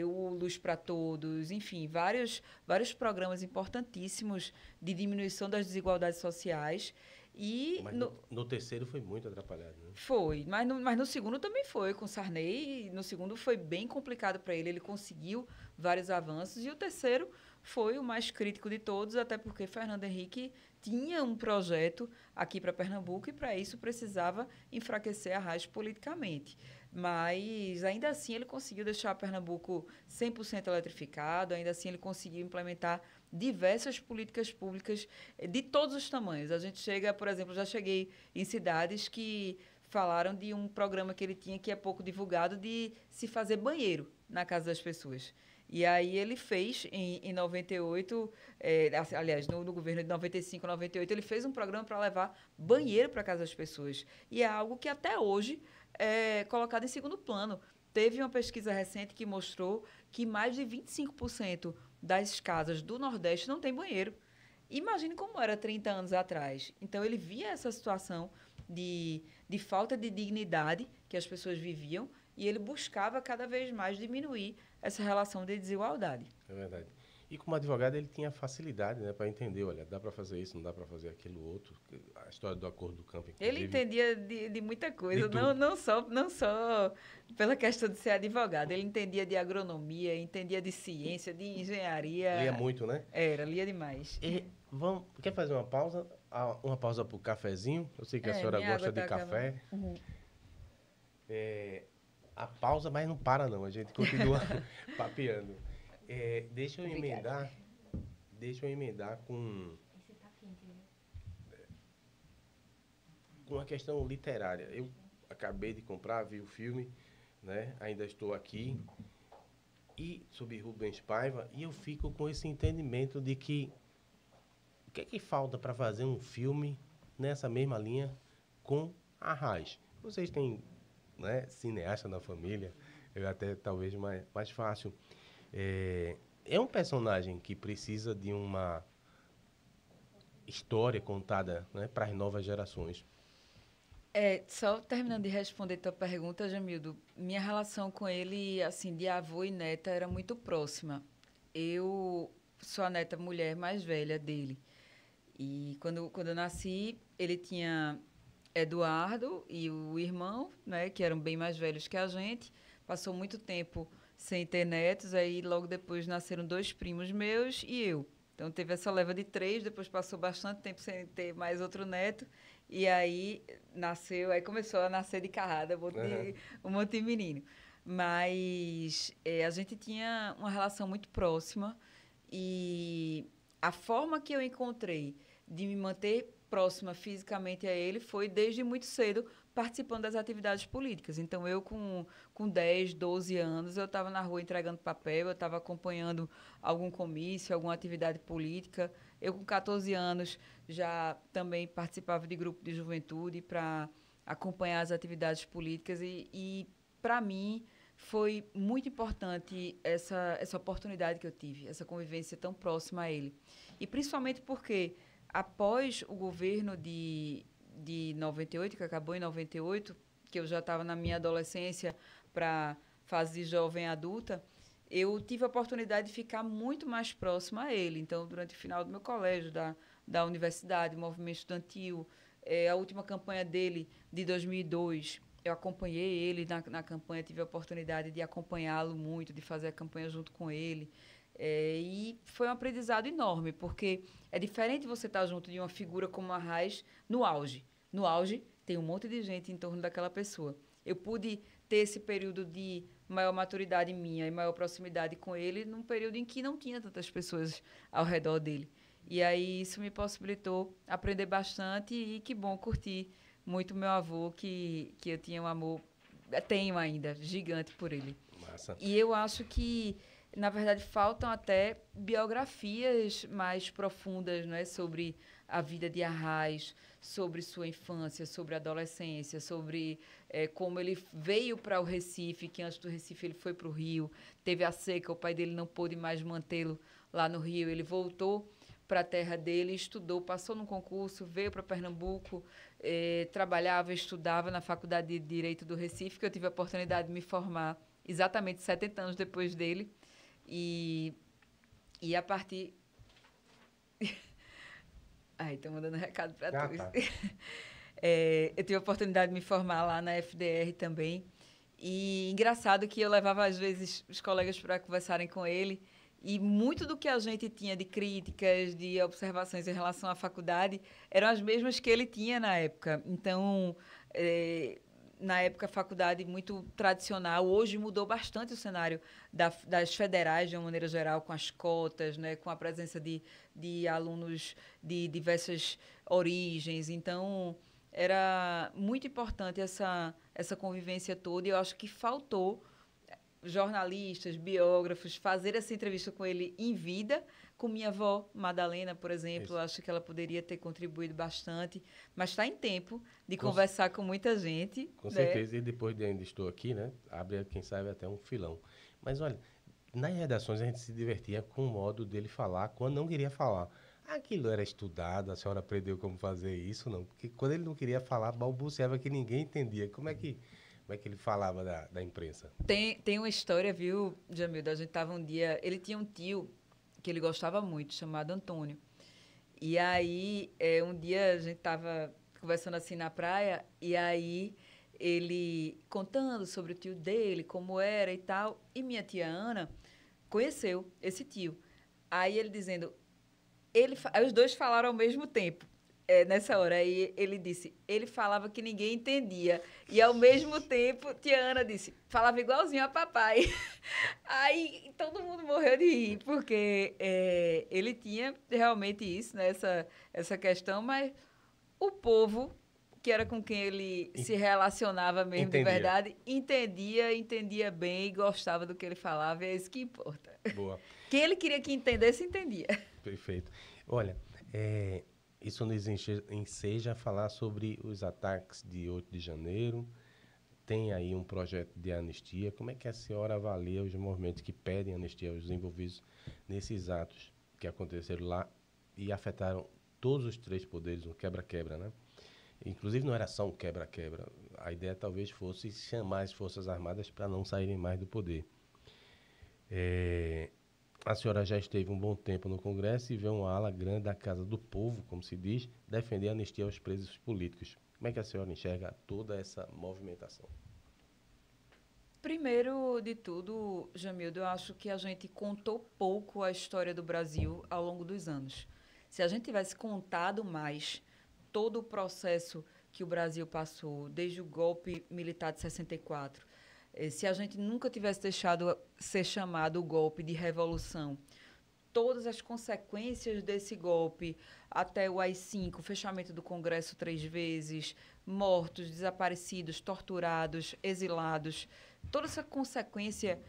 o Luz para Todos, enfim, vários programas importantíssimos de diminuição das desigualdades sociais. Mas no terceiro foi muito atrapalhado, né? Foi, mas no segundo também foi, com Sarney. No segundo foi bem complicado para ele conseguiu vários avanços. E o terceiro foi o mais crítico de todos, até porque Fernando Henrique tinha um projeto aqui para Pernambuco e, para isso, precisava enfraquecer a Arraes politicamente. Mas, ainda assim, ele conseguiu deixar Pernambuco 100% eletrificado, ainda assim ele conseguiu implementar diversas políticas públicas de todos os tamanhos. A gente chega, por exemplo, já cheguei em cidades que falaram de um programa que ele tinha, que é pouco divulgado, de se fazer banheiro na casa das pessoas. E aí ele fez, em 98, aliás, no governo de 95, 98, ele fez um programa para levar banheiro para a casa das pessoas. E é algo que até hoje é colocado em segundo plano. Teve uma pesquisa recente que mostrou que mais de 25% das casas do Nordeste não tem banheiro. Imagine como era 30 anos atrás. Então, ele via essa situação de falta de dignidade que as pessoas viviam e ele buscava cada vez mais diminuir essa relação de desigualdade. É verdade. E como advogado ele tinha facilidade, né, para entender, olha, dá para fazer isso, não dá para fazer aquilo outro. A história do acordo do campo, Ele inclusive, entendia de muita coisa, de tudo. não só pela questão de ser advogado. Ele entendia de agronomia, entendia de ciência, de Lia engenharia. muito, né? Lia demais. E vamos, quer fazer uma pausa? Uma pausa para o cafezinho? Eu sei que a senhora Minha água gosta de tá acabando. café. A pausa, mas não para não, a gente continua papeando. Deixa eu Obrigada. emendar com a questão literária. Eu acabei de comprar, vi o filme, né? Ainda estou aqui. E sobre Rubens Paiva, e eu fico com esse entendimento de que o que é que falta para fazer um filme nessa mesma linha com Arraiz? Vocês têm, né, cineasta na família, eu até talvez mais fácil. É um personagem que precisa de uma história contada, né, para as novas gerações. Só terminando de responder tua pergunta, Jamildo, minha relação com ele, assim, de avô e neta era muito próxima. Eu sou a neta mulher mais velha dele. E quando eu nasci, ele tinha Eduardo e o irmão, né, que eram bem mais velhos que a gente. Passou muito tempo sem ter netos, aí logo depois nasceram 2 primos meus e eu. Então teve essa leva de 3, depois passou bastante tempo sem ter mais outro neto. E aí aí começou a nascer de carrada um monte de menino. Mas a gente tinha uma relação muito próxima e a forma que eu encontrei de me manter próxima fisicamente a ele foi desde muito cedo participando das atividades políticas. Então, eu com 10, 12 anos, eu estava na rua entregando papel, eu estava acompanhando algum comício, alguma atividade política. Eu, com 14 anos, já também participava de grupo de juventude para acompanhar as atividades políticas e para mim, foi muito importante essa oportunidade que eu tive, essa convivência tão próxima a ele. E principalmente porque, após o governo de 98, que acabou em 98, que eu já estava na minha adolescência para fase de jovem adulta, eu tive a oportunidade de ficar muito mais próxima a ele. Então, durante o final do meu colégio, da universidade, movimento estudantil, a última campanha dele, de 2002, eu acompanhei ele na campanha, tive a oportunidade de acompanhá-lo muito, de fazer a campanha junto com ele. E foi um aprendizado enorme, porque é diferente você estar junto de uma figura como a Arraiz no auge. No auge, tem um monte de gente em torno daquela pessoa. Eu pude ter esse período de maior maturidade minha e maior proximidade com ele num período em que não tinha tantas pessoas ao redor dele. E aí isso me possibilitou aprender bastante e que bom curtir muito meu avô, que eu tinha um amor, tenho ainda, gigante por ele. Massa. E eu acho que, na verdade, faltam até biografias mais profundas, né, sobre a vida de Arraiz, sobre sua infância, sobre a adolescência, sobre como ele veio para o Recife, que antes do Recife ele foi para o Rio, teve a seca, o pai dele não pôde mais mantê-lo lá no Rio, ele voltou para a terra dele, estudou, passou num concurso, veio para Pernambuco, trabalhava, estudava na Faculdade de Direito do Recife, que eu tive a oportunidade de me formar exatamente 70 anos depois dele. E a partir... Ai, estão mandando recado para todos. Tá. Eu tive a oportunidade de me formar lá na FDR também. E engraçado que eu levava, às vezes, os colegas para conversarem com ele. E muito do que a gente tinha de críticas, de observações em relação à faculdade, eram as mesmas que ele tinha na época. Então, na época, a faculdade muito tradicional, hoje mudou bastante o cenário das federais, de uma maneira geral, com as cotas, né, com a presença de alunos de diversas origens. Então, era muito importante essa convivência toda, e eu acho que faltou jornalistas, biógrafos, fazer essa entrevista com ele em vida. Com minha avó, Madalena, por exemplo, acho que ela poderia ter contribuído bastante, mas está em tempo de conversar com muita gente. Com certeza, e depois de Ainda Estou Aqui, né, abre, quem sabe, até um filão. Mas, olha, nas redações a gente se divertia com o modo dele falar quando não queria falar. Aquilo era estudado, a senhora aprendeu como fazer isso, não? Porque quando ele não queria falar, balbuciava que ninguém entendia. Como é que ele falava da imprensa? Tem uma história, viu, Jamildo? A gente tava um dia. Ele tinha um tio que ele gostava muito, chamado Antônio. E aí, um dia a gente tava conversando assim na praia, e aí ele contando sobre o tio dele, como era e tal. E minha tia Ana conheceu esse tio. Aí ele dizendo, aí os dois falaram ao mesmo tempo. Nessa hora, aí ele disse, ele falava que ninguém entendia. E ao mesmo tempo, tia Ana disse, falava igualzinho a papai. Aí todo mundo morreu de rir, porque ele tinha realmente isso, né, essa questão, mas o povo, que era com quem ele En- se relacionava mesmo de Entendia. verdade, entendia bem, gostava do que ele falava, e é isso que importa. Boa. Quem ele queria que entendesse, entendia. Perfeito. Olha, isso nos enseja a falar sobre os ataques de 8 de janeiro. Tem aí um projeto de anistia. Como é que a senhora avalia os movimentos que pedem anistia aos envolvidos nesses atos que aconteceram lá e afetaram todos os três poderes, um quebra-quebra, né? Inclusive não era só um quebra-quebra. A ideia talvez fosse chamar as Forças Armadas para não saírem mais do poder. A senhora já esteve um bom tempo no Congresso e vê uma ala grande da Casa do Povo, como se diz, defender a anistia aos presos políticos. Como é que a senhora enxerga toda essa movimentação? Primeiro de tudo, Jamildo, eu acho que a gente contou pouco a história do Brasil ao longo dos anos. Se a gente tivesse contado mais todo o processo que o Brasil passou, desde o golpe militar de 64, se a gente nunca tivesse deixado ser chamado o golpe de revolução, todas as consequências desse golpe, até o AI-5, o fechamento do Congresso 3 vezes, mortos, desaparecidos, torturados, exilados, toda essa consequência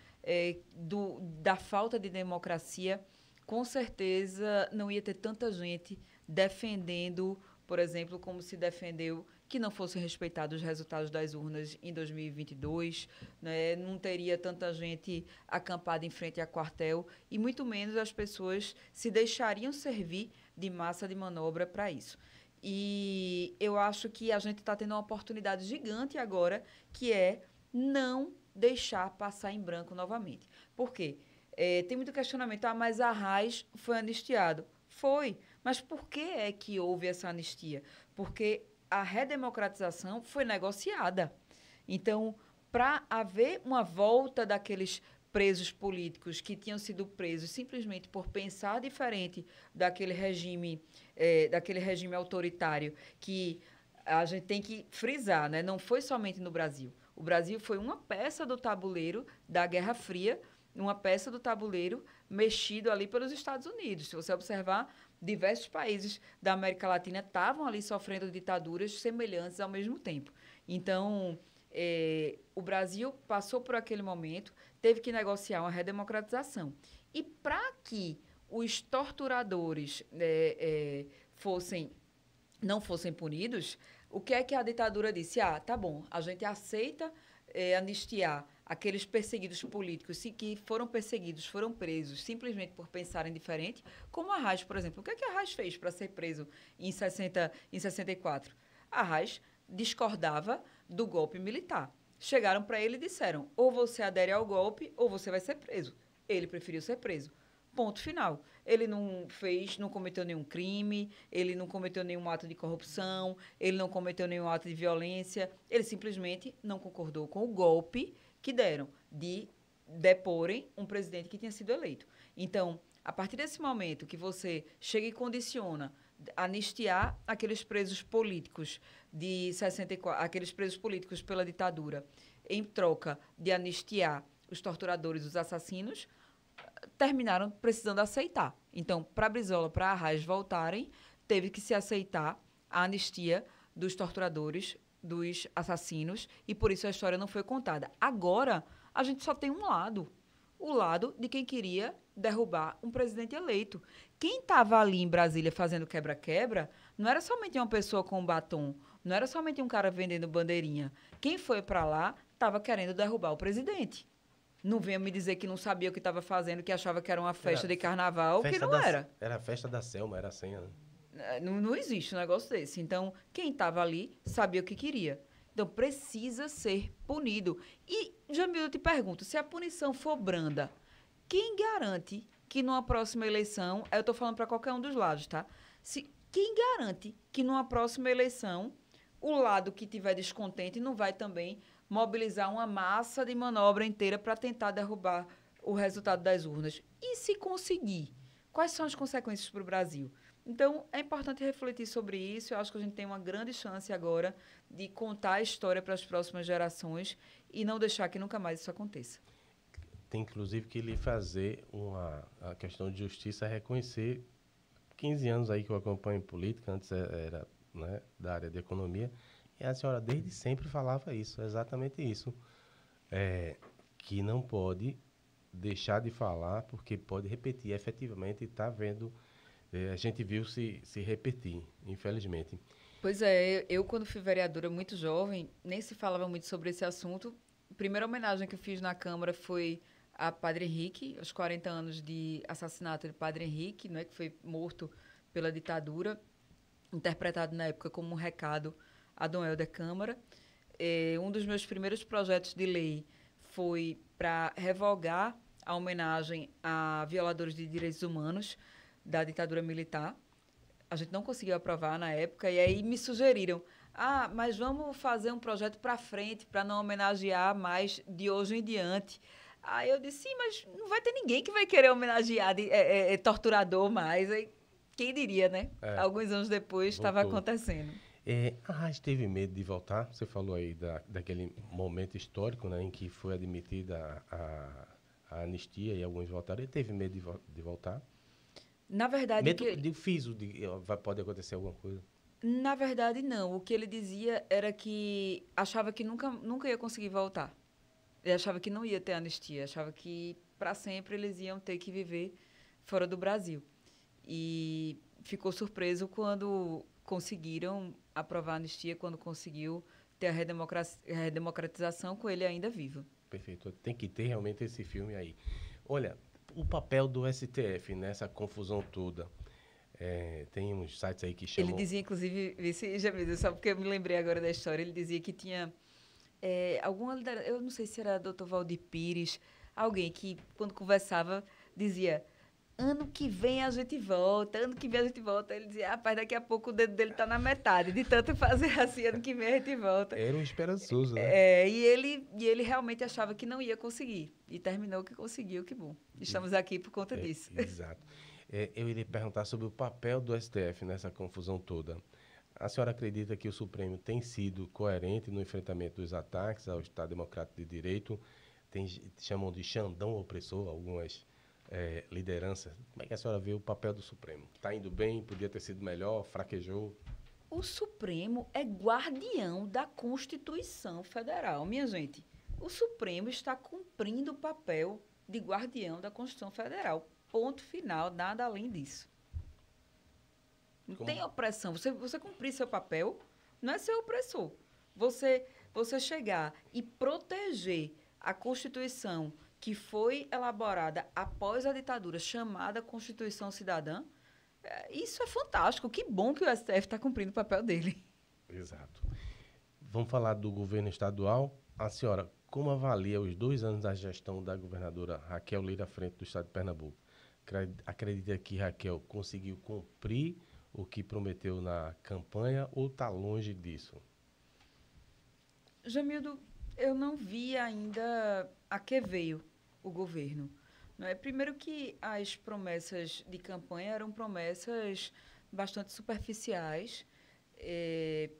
da falta de democracia, com certeza não ia ter tanta gente defendendo, por exemplo, como se defendeu que não fossem respeitados os resultados das urnas em 2022, né? Não teria tanta gente acampada em frente a quartel e muito menos as pessoas se deixariam servir de massa de manobra para isso. E eu acho que a gente está tendo uma oportunidade gigante agora, que é não deixar passar em branco novamente. Por quê? Tem muito questionamento, mas Arraes foi anistiado. Foi, mas por que é que houve essa anistia? Porque a redemocratização foi negociada. Então, para haver uma volta daqueles presos políticos que tinham sido presos simplesmente por pensar diferente daquele regime autoritário, que a gente tem que frisar, né? Não foi somente no Brasil. O Brasil foi uma peça do tabuleiro da Guerra Fria, uma peça do tabuleiro mexido ali pelos Estados Unidos. Se você observar, diversos países da América Latina estavam ali sofrendo ditaduras semelhantes ao mesmo tempo. Então, o Brasil passou por aquele momento, teve que negociar uma redemocratização. E para que os torturadores não fossem punidos, o que é que a ditadura disse? Tá bom, a gente aceita anistiar aqueles perseguidos políticos que foram perseguidos, foram presos simplesmente por pensarem diferente, como Arraes, por exemplo. O que é que Arraes fez para ser preso em 64? Arraes discordava do golpe militar. Chegaram para ele e disseram, ou você adere ao golpe ou você vai ser preso. Ele preferiu ser preso. Ponto final. Ele não cometeu nenhum crime, ele não cometeu nenhum ato de corrupção, ele não cometeu nenhum ato de violência, ele simplesmente não concordou com o golpe que deram de deporem um presidente que tinha sido eleito. Então, a partir desse momento que você chega e condiciona anistiar aqueles presos políticos de 64, aqueles presos políticos pela ditadura, em troca de anistiar os torturadores, os assassinos, terminaram precisando aceitar. Então, para Brizola, para Arraes voltarem, teve que se aceitar a anistia dos torturadores, dos assassinos, e por isso a história não foi contada. Agora, a gente só tem um lado, o lado de quem queria derrubar um presidente eleito. Quem estava ali em Brasília fazendo quebra-quebra não era somente uma pessoa com um batom, não era somente um cara vendendo bandeirinha. Quem foi para lá estava querendo derrubar o presidente. Não venha me dizer que não sabia o que estava fazendo, que achava que era uma festa de carnaval, que não era. Era a festa da Selma, era a senha. Não existe um negócio desse. Então, quem estava ali sabia o que queria. Então, precisa ser punido. E, Jamil, eu te pergunto, se a punição for branda, quem garante que numa próxima eleição, eu estou falando para qualquer um dos lados, tá? Quem garante que numa próxima eleição, o lado que tiver descontente não vai também mobilizar uma massa de manobra inteira para tentar derrubar o resultado das urnas? E se conseguir, quais são as consequências para o Brasil? Então, é importante refletir sobre isso. Eu acho que a gente tem uma grande chance agora de contar a história para as próximas gerações e não deixar que nunca mais isso aconteça. Tem, inclusive, que lhe fazer a questão de justiça, reconhecer 15 anos aí que eu acompanho política, antes era, né, da área de economia, e a senhora desde sempre falava isso, exatamente isso, que não pode deixar de falar, porque pode repetir, efetivamente está vendo. A gente viu se repetir, infelizmente. Pois é, eu quando fui vereadora muito jovem, nem se falava muito sobre esse assunto. A primeira homenagem que eu fiz na Câmara foi a Padre Henrique, aos 40 anos de assassinato de Padre Henrique, né, que foi morto pela ditadura, interpretado na época como um recado a Dom Helder Câmara. Um dos meus primeiros projetos de lei foi para revogar a homenagem a violadores de direitos humanos da ditadura militar. A gente não conseguiu aprovar na época, e aí me sugeriram, mas vamos fazer um projeto para frente, para não homenagear mais de hoje em diante. Aí eu disse, sim, mas não vai ter ninguém que vai querer homenagear torturador mais. Aí, quem diria, né? Alguns anos depois estava acontecendo. A Arras teve medo de voltar? Você falou aí daquele momento histórico, né, em que foi admitida a anistia e alguns voltaram. Ele teve medo de voltar? Na verdade... Pode acontecer alguma coisa? Na verdade, não. O que ele dizia era que achava que nunca ia conseguir voltar. Ele achava que não ia ter anistia. Achava que, para sempre, eles iam ter que viver fora do Brasil. E ficou surpreso quando conseguiram aprovar a anistia, quando conseguiu ter a redemocratização com ele ainda vivo. Perfeito. Tem que ter realmente esse filme aí. Olha... O papel do STF nessa confusão toda, tem uns sites aí que chamam... Ele dizia, inclusive, só porque eu me lembrei agora da história, ele dizia que tinha eu não sei se era Dr. Valdir Pires, alguém que, quando conversava, dizia, ano que vem a gente volta. Ele dizia, rapaz, daqui a pouco o dedo dele está na metade, de tanto fazer assim, ano que vem a gente volta. Era um esperançoso, né? E ele realmente achava que não ia conseguir. E terminou que conseguiu, que bom. Estamos aqui por conta disso. Exato. Eu iria perguntar sobre o papel do STF nessa confusão toda. A senhora acredita que o Supremo tem sido coerente no enfrentamento dos ataques ao Estado Democrático de Direito? Chamam de Xandão opressor algumas lideranças. Como é que a senhora vê o papel do Supremo? Está indo bem? Podia ter sido melhor? Fraquejou? O Supremo é guardião da Constituição Federal, minha gente. O Supremo está cumprindo o papel de guardião da Constituição Federal. Ponto final, nada além disso. Não tem opressão. Você cumprir seu papel não é ser opressor. Você chegar e proteger a Constituição que foi elaborada após a ditadura, chamada Constituição Cidadã, isso é fantástico. Que bom que o STF está cumprindo o papel dele. Exato. Vamos falar do governo estadual. A senhora, como avalia os 2 anos da gestão da governadora Raquel Lira à frente do estado de Pernambuco? Acredita que Raquel conseguiu cumprir o que prometeu na campanha ou está longe disso? Jamildo, eu não vi ainda a que veio o governo. Não é? Primeiro que as promessas de campanha eram promessas bastante superficiais,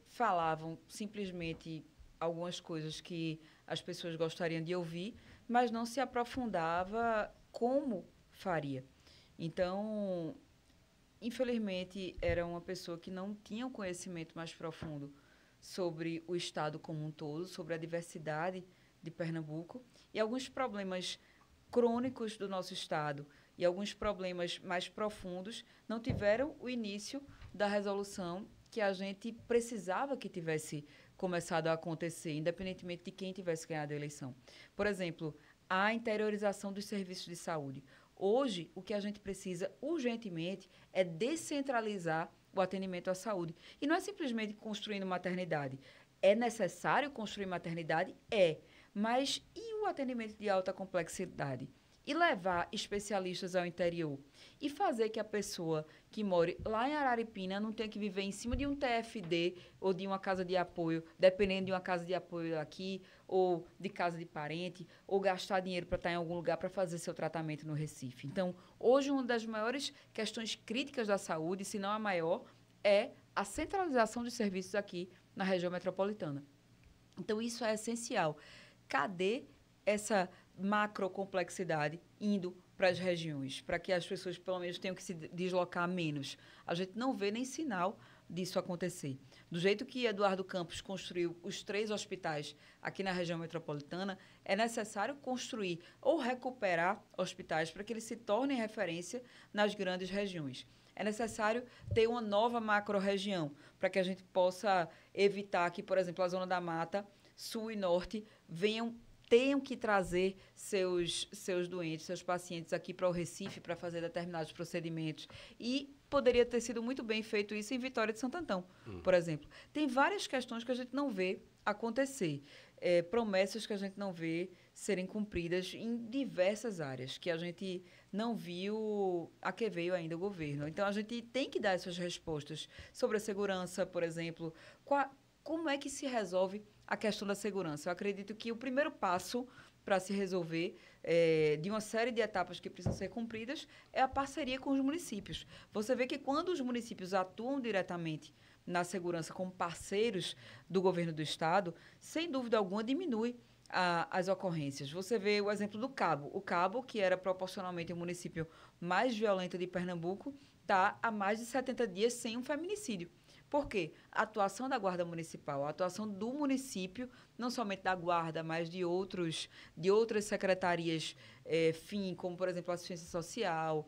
falavam simplesmente algumas coisas que as pessoas gostariam de ouvir, mas não se aprofundava como faria. Então, infelizmente, era uma pessoa que não tinha um conhecimento mais profundo sobre o Estado como um todo, sobre a diversidade de Pernambuco e alguns problemas crônicos do nosso Estado e alguns problemas mais profundos não tiveram o início da resolução que a gente precisava que tivesse começado a acontecer, independentemente de quem tivesse ganhado a eleição. Por exemplo, a interiorização dos serviços de saúde. Hoje, o que a gente precisa urgentemente é descentralizar o atendimento à saúde. E não é simplesmente construindo maternidade. É necessário construir maternidade? É. Mas e o atendimento de alta complexidade? E levar especialistas ao interior? E fazer que a pessoa que mora lá em Araripina não tenha que viver em cima de um TFD ou de uma casa de apoio, dependendo de uma casa de apoio aqui, ou de casa de parente, ou gastar dinheiro para estar em algum lugar para fazer seu tratamento no Recife. Então, hoje, uma das maiores questões críticas da saúde, se não a maior, é a centralização dos serviços aqui na região metropolitana. Então, isso é essencial. Cadê essa macrocomplexidade indo para as regiões, para que as pessoas, pelo menos, tenham que se deslocar menos? A gente não vê nem sinal disso acontecer. Do jeito que Eduardo Campos construiu os 3 hospitais aqui na região metropolitana, é necessário construir ou recuperar hospitais para que eles se tornem referência nas grandes regiões. É necessário ter uma nova macro-região para que a gente possa evitar que, por exemplo, a Zona da Mata, Sul e Norte, tenham que trazer seus doentes, seus pacientes aqui para o Recife para fazer determinados procedimentos. E poderia ter sido muito bem feito isso em Vitória de Santo Antão, por exemplo. Tem várias questões que a gente não vê acontecer. Promessas que a gente não vê serem cumpridas em diversas áreas, que a gente não viu a que veio ainda o governo. Então, a gente tem que dar essas respostas sobre a segurança, por exemplo. Como é que se resolve a questão da segurança? Eu acredito que o primeiro passo para se resolver de uma série de etapas que precisam ser cumpridas é a parceria com os municípios. Você vê que quando os municípios atuam diretamente na segurança como parceiros do governo do Estado, sem dúvida alguma diminui as ocorrências. Você vê o exemplo do Cabo. O Cabo, que era proporcionalmente o município mais violento de Pernambuco, está há mais de 70 dias sem um feminicídio. Por quê? A atuação da Guarda Municipal, a atuação do município, não somente da Guarda, mas de outras secretarias, como, por exemplo, Assistência Social,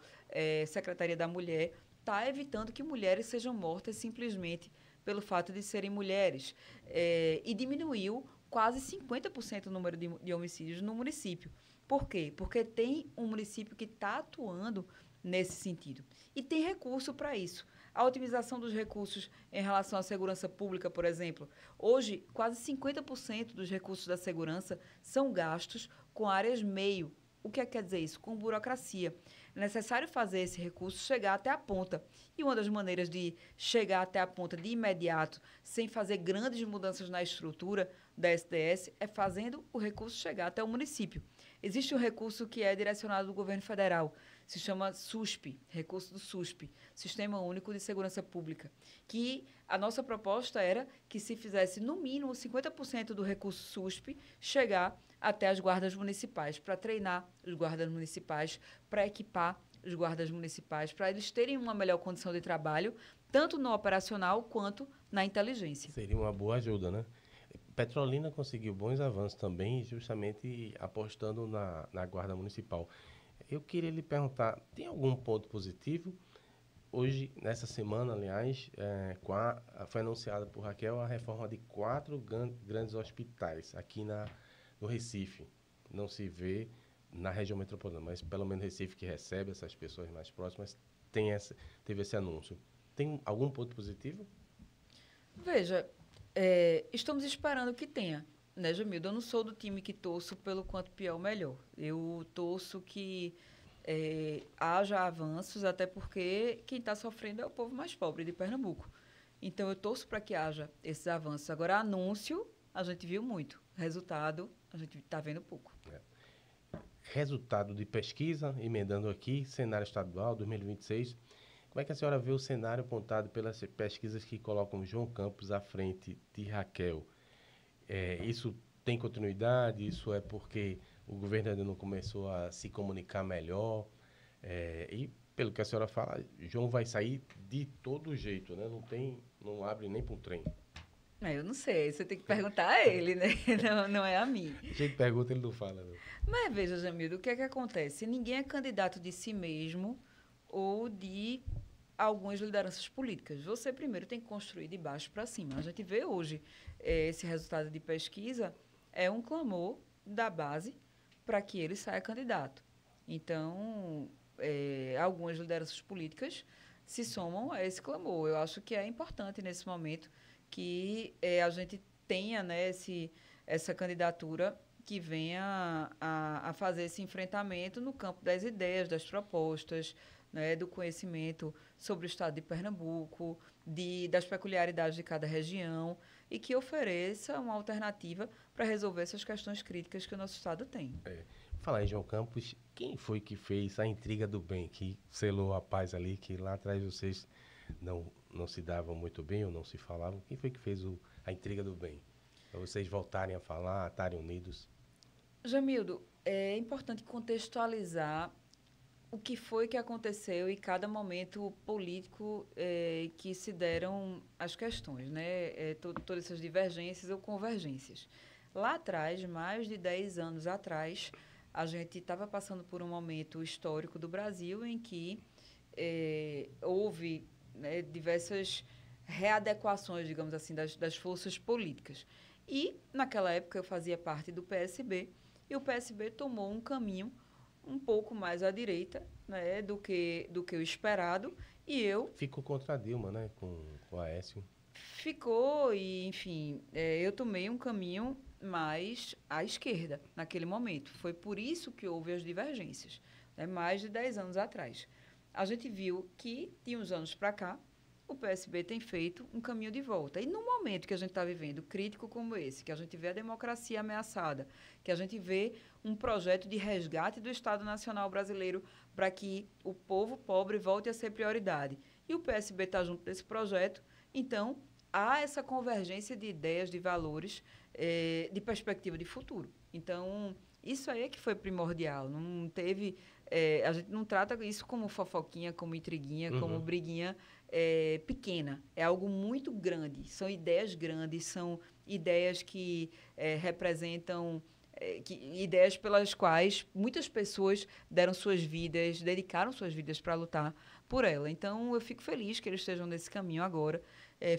Secretaria da Mulher, está evitando que mulheres sejam mortas simplesmente pelo fato de serem mulheres. E diminuiu quase 50% o número de homicídios no município. Por quê? Porque tem um município que está atuando nesse sentido. E tem recurso para isso. A otimização dos recursos em relação à segurança pública, por exemplo. Hoje, quase 50% dos recursos da segurança são gastos com áreas meio. O que quer dizer isso? Com burocracia. É necessário fazer esse recurso chegar até a ponta. E uma das maneiras de chegar até a ponta de imediato, sem fazer grandes mudanças na estrutura da SDS, é fazendo o recurso chegar até o município. Existe um recurso que é direcionado do governo federal, se chama SUSP, recurso do SUSP, Sistema Único de Segurança Pública, que a nossa proposta era que se fizesse, no mínimo, 50% do recurso SUSP chegar até as guardas municipais, para treinar os guardas municipais, para equipar os guardas municipais, para eles terem uma melhor condição de trabalho, tanto no operacional quanto na inteligência. Seria uma boa ajuda, né? Petrolina conseguiu bons avanços também, justamente apostando na Guarda Municipal. Eu queria lhe perguntar, tem algum ponto positivo? Hoje, nessa semana, aliás, foi anunciada por Raquel a reforma de 4 grandes hospitais aqui no Recife. Não se vê na região metropolitana, mas pelo menos Recife, que recebe essas pessoas mais próximas, teve esse anúncio. Tem algum ponto positivo? Veja, estamos esperando que tenha, né, Jamildo? Eu não sou do time que torço pelo quanto pior, melhor. Eu torço que haja avanços, até porque quem está sofrendo é o povo mais pobre de Pernambuco. Então, eu torço para que haja esses avanços. Agora, anúncio, a gente viu muito. Resultado, a gente está vendo pouco. Resultado de pesquisa, emendando aqui, cenário estadual 2026. Como é que a senhora vê o cenário apontado pelas pesquisas que colocam João Campos à frente de Raquel? Isso tem continuidade? Isso é porque o governo ainda não começou a se comunicar melhor? E, pelo que a senhora fala, João vai sair de todo jeito, né? Não abre nem para um trem. Eu não sei, você tem que perguntar a ele, né? Não é a mim. A gente pergunta, ele não fala, não. Mas veja, Jamildo, o que é que acontece? Ninguém é candidato de si mesmo ou de algumas lideranças políticas. Você primeiro tem que construir de baixo para cima. A gente vê hoje esse resultado de pesquisa, é um clamor da base para que ele saia candidato. Então, algumas lideranças políticas se somam a esse clamor. Eu acho que é importante, nesse momento, que a gente tenha, né, essa candidatura que venha a fazer esse enfrentamento no campo das ideias, das propostas, né, do conhecimento sobre o estado de Pernambuco, das peculiaridades de cada região, e que ofereça uma alternativa para resolver essas questões críticas que o nosso estado tem. Falar em João Campos, quem foi que fez a intriga do bem, que selou a paz ali, que lá atrás vocês não se davam muito bem ou não se falavam? Quem foi que fez a intriga do bem? Para vocês voltarem a falar, estarem unidos? Jamildo, é importante contextualizar o que foi que aconteceu em cada momento político que se deram as questões, né? Todas essas divergências ou convergências. Lá atrás, mais de 10 anos atrás, a gente estava passando por um momento histórico do Brasil em que houve, né, diversas readequações, digamos assim, das forças políticas. E, naquela época, eu fazia parte do PSB, e o PSB tomou um caminho um pouco mais à direita, né, do que o esperado, e eu... Ficou contra a Dilma, né, com o Aécio. Ficou, e, enfim, eu tomei um caminho mais à esquerda naquele momento. Foi por isso que houve as divergências, né, mais de 10 anos atrás. A gente viu que, de uns anos para cá, o PSB tem feito um caminho de volta. E no momento que a gente está vivendo, crítico como esse, que a gente vê a democracia ameaçada, que a gente vê um projeto de resgate do Estado Nacional Brasileiro para que o povo pobre volte a ser prioridade, e o PSB está junto desse projeto, então há essa convergência de ideias, de valores, de perspectiva de futuro. Então, isso aí é que foi primordial. Não teve... a gente não trata isso como fofoquinha, como intriguinha, como briguinha pequena. É algo muito grande. São ideias grandes, são ideias que representam... ideias pelas quais muitas pessoas deram suas vidas, dedicaram suas vidas para lutar por ela. Então, eu fico feliz que eles estejam nesse caminho agora.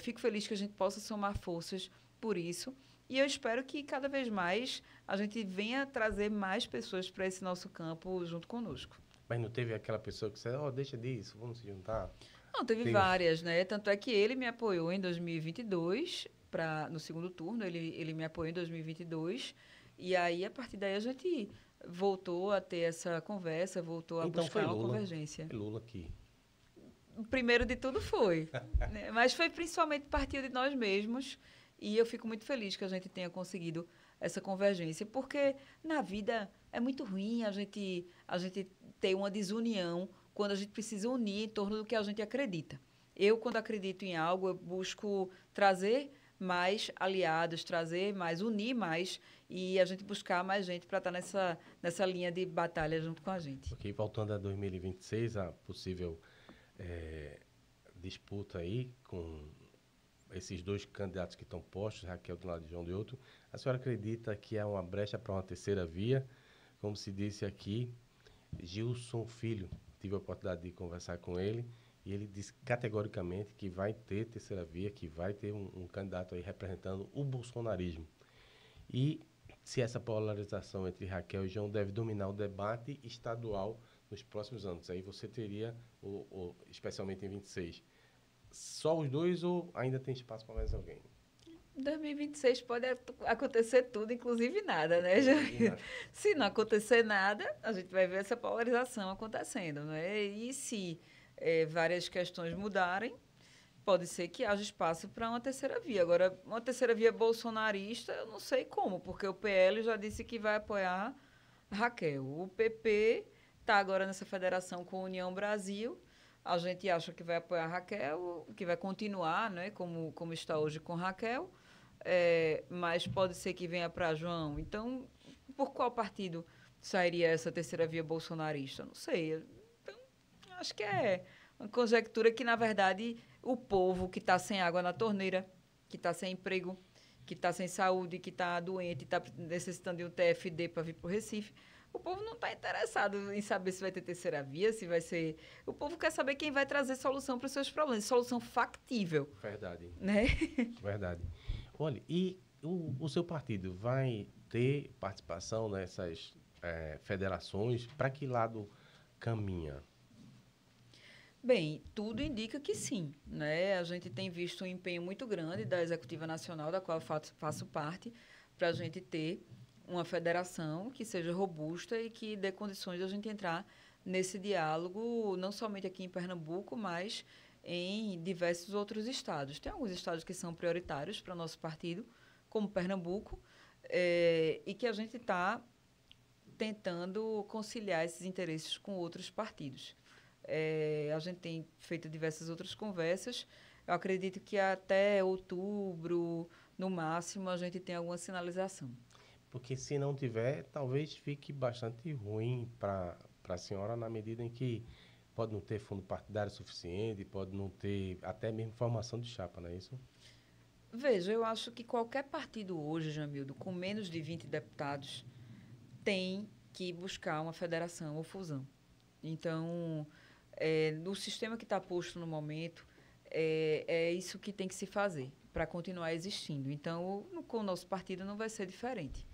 Fico feliz que a gente possa somar forças por isso. E eu espero que, cada vez mais, a gente venha trazer mais pessoas para esse nosso campo junto conosco. Mas não teve aquela pessoa que disse, deixa disso, vamos se juntar? Não, teve várias, né? Tanto é que ele me apoiou em 2022, no segundo turno, ele me apoiou em 2022, e aí, a partir daí, a gente voltou a ter essa conversa, voltou a buscar uma convergência. Foi Lula aqui. O primeiro de tudo foi, né? Mas foi principalmente partir de nós mesmos, e eu fico muito feliz que a gente tenha conseguido essa convergência, porque na vida é muito ruim a gente ter uma desunião quando a gente precisa unir em torno do que a gente acredita. Eu, quando acredito em algo, eu busco trazer mais aliados, unir mais, e a gente buscar mais gente para estar nessa linha de batalha junto com a gente. Ok, voltando a 2026, a possível disputa aí com esses dois candidatos que estão postos, Raquel de um lado e João de outro, a senhora acredita que há uma brecha para uma terceira via? Como se disse aqui, Gilson Filho, tive a oportunidade de conversar com ele, e ele disse categoricamente que vai ter terceira via, que vai ter um candidato aí representando o bolsonarismo. E se essa polarização entre Raquel e João deve dominar o debate estadual nos próximos anos. Aí você teria, especialmente em 26, só os dois ou ainda tem espaço para mais alguém? Em 2026 pode acontecer tudo, inclusive nada, né, Jair? Se não acontecer nada, a gente vai ver essa polarização acontecendo, né? E se várias questões mudarem, pode ser que haja espaço para uma terceira via. Agora, uma terceira via bolsonarista, eu não sei como, porque o PL já disse que vai apoiar Raquel. O PP está agora nessa federação com a União Brasil. A gente acha que vai apoiar Raquel, que vai continuar, né, como está hoje com Raquel, mas pode ser que venha para João. Então, por qual partido sairia essa terceira via bolsonarista? Não sei. Então, acho que é uma conjectura que, na verdade, o povo que está sem água na torneira, que está sem emprego, que está sem saúde, que está doente, está necessitando de um TFD para vir para o Recife, o povo não está interessado em saber se vai ter terceira via, se vai ser... O povo quer saber quem vai trazer solução para os seus problemas, solução factível. Verdade. Né? Verdade. Olha, e o seu partido vai ter participação nessas federações? Para que lado caminha? Bem, tudo indica que sim, né? A gente tem visto um empenho muito grande da Executiva Nacional, da qual eu faço parte, para a gente ter uma federação que seja robusta e que dê condições de a gente entrar nesse diálogo, não somente aqui em Pernambuco, mas em diversos outros estados. Tem alguns estados que são prioritários para o nosso partido, como Pernambuco, e que a gente está tentando conciliar esses interesses com outros partidos. A gente tem feito diversas outras conversas. Eu acredito que até outubro, no máximo, a gente tem alguma sinalização. Porque se não tiver, talvez fique bastante ruim para a senhora, na medida em que pode não ter fundo partidário suficiente, pode não ter até mesmo formação de chapa, não é isso? Veja, eu acho que qualquer partido hoje, Jamildo, com menos de 20 deputados, tem que buscar uma federação ou fusão. Então, no sistema que está posto no momento, é isso que tem que se fazer para continuar existindo. Então, com o nosso partido não vai ser diferente.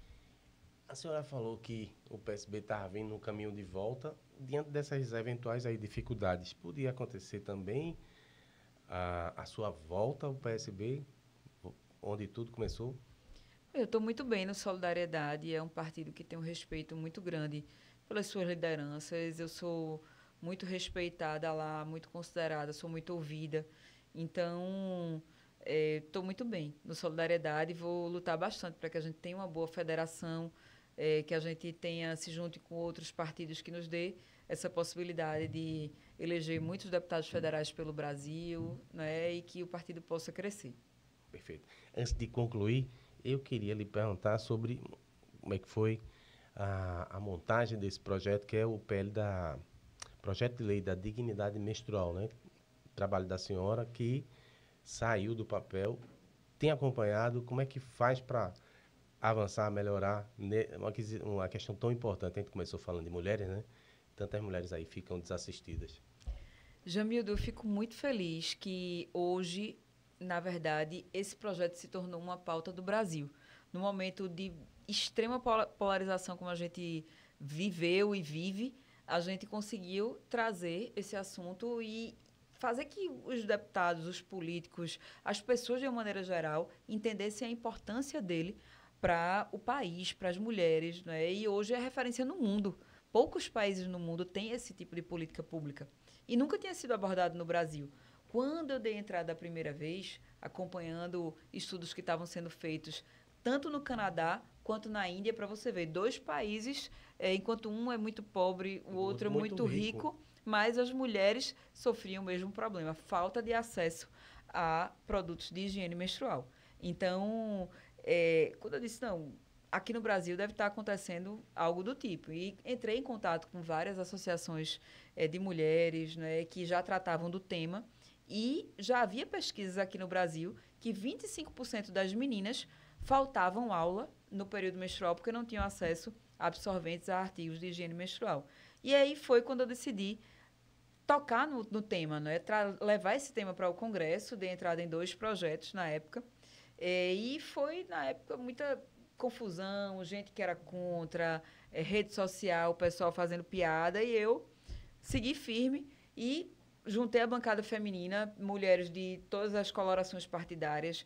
A senhora falou que o PSB estava vindo no caminho de volta. Diante dessas eventuais aí dificuldades, podia acontecer também a sua volta ao PSB, onde tudo começou? Eu estou muito bem no Solidariedade. É um partido que tem um respeito muito grande pelas suas lideranças. Eu sou muito respeitada lá, muito considerada, sou muito ouvida. Então, estou muito bem no Solidariedade e vou lutar bastante para que a gente tenha uma boa federação, que a gente tenha, se junte com outros partidos que nos dê essa possibilidade de eleger muitos deputados federais pelo Brasil, né, e que o partido possa crescer. Perfeito. Antes de concluir, eu queria lhe perguntar sobre como é que foi a montagem desse projeto, que é o Projeto de Lei da Dignidade Menstrual, né? Trabalho da senhora que saiu do papel. Tem acompanhado, como é que faz para avançar, melhorar uma questão tão importante? A gente começou falando de mulheres, né? Tantas mulheres aí ficam desassistidas. Jamildo, eu fico muito feliz que hoje, na verdade, esse projeto se tornou uma pauta do Brasil. No momento de extrema polarização como a gente viveu e vive, a gente conseguiu trazer esse assunto e fazer que os deputados, os políticos, as pessoas de uma maneira geral, entendessem a importância dele para o país, para as mulheres, né? E hoje é referência no mundo. Poucos países no mundo têm esse tipo de política pública. E nunca tinha sido abordado no Brasil. Quando eu dei entrada a primeira vez, acompanhando estudos que estavam sendo feitos tanto no Canadá quanto na Índia, para você ver, dois países, enquanto um é muito pobre, o outro é muito rico, mas as mulheres sofriam o mesmo problema, falta de acesso a produtos de higiene menstrual. Então, quando eu disse, não, aqui no Brasil deve estar acontecendo algo do tipo. E entrei em contato com várias associações de mulheres, né, que já tratavam do tema. E já havia pesquisas aqui no Brasil que 25% das meninas faltavam aula no período menstrual porque não tinham acesso a absorventes a artigos de higiene menstrual. E aí foi quando eu decidi tocar no tema, né? Levar esse tema para o Congresso, dei entrada em 2 projetos na época. E foi, na época, muita confusão, gente que era contra, rede social, o pessoal fazendo piada, e eu segui firme e juntei a bancada feminina, mulheres de todas as colorações partidárias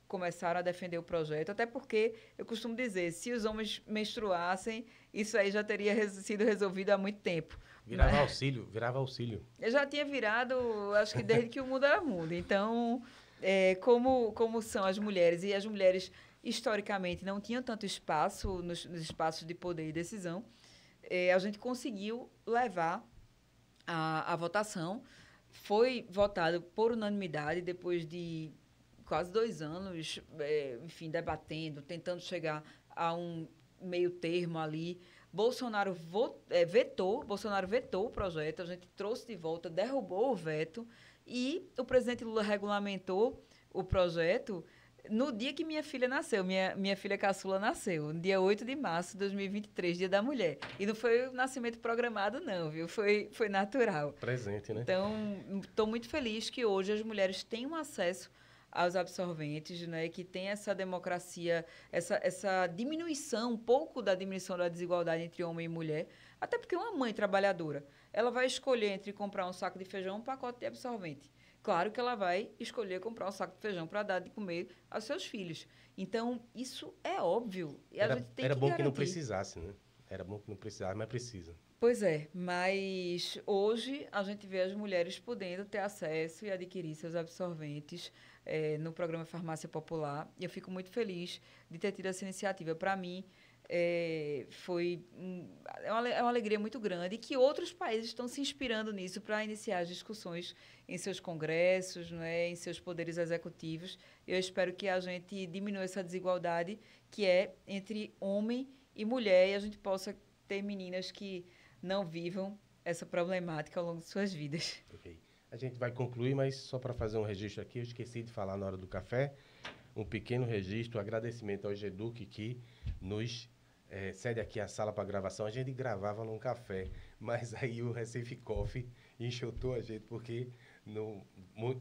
começaram a defender o projeto, até porque eu costumo dizer, se os homens menstruassem, isso aí já teria sido resolvido há muito tempo. Virava auxílio. Eu já tinha virado, acho que desde que o mundo era mundo. Então, como são as mulheres, e as mulheres historicamente não tinham tanto espaço nos espaços de poder e decisão, a gente conseguiu levar a votação. Foi votado por unanimidade depois de quase 2 anos, enfim, debatendo, tentando chegar a um meio termo ali. Bolsonaro vetou o projeto, a gente trouxe de volta, derrubou o veto e o presidente Lula regulamentou o projeto no dia que minha filha nasceu. Minha filha caçula nasceu, no dia 8 de março de 2023, Dia da Mulher. E não foi o nascimento programado, não, viu? Foi natural. Presente, né? Então, estou muito feliz que hoje as mulheres tenham acesso aos absorventes, né, que tem essa democracia, essa diminuição, um pouco da diminuição da desigualdade entre homem e mulher, até porque uma mãe trabalhadora, ela vai escolher entre comprar um saco de feijão ou um pacote de absorvente. Claro que ela vai escolher comprar um saco de feijão para dar de comer aos seus filhos. Então, isso é óbvio. E a gente tem era que bom garantir. que não precisasse, né? Era bom que não precisasse, mas precisa. Pois é, mas hoje a gente vê as mulheres podendo ter acesso e adquirir seus absorventes no programa Farmácia Popular. E eu fico muito feliz de ter tido essa iniciativa. Para mim, é uma alegria muito grande e que outros países estão se inspirando nisso para iniciar as discussões em seus congressos, né, em seus poderes executivos. Eu espero que a gente diminua essa desigualdade que é entre homem e mulher e a gente possa ter meninas que não vivam essa problemática ao longo de suas vidas. Okay. A gente vai concluir, mas só para fazer um registro aqui, eu esqueci de falar na hora do café, um pequeno registro, agradecimento ao GEDUC que nos cede aqui a sala para gravação. A gente gravava num café, mas aí o Recife Coffee enxotou a gente, porque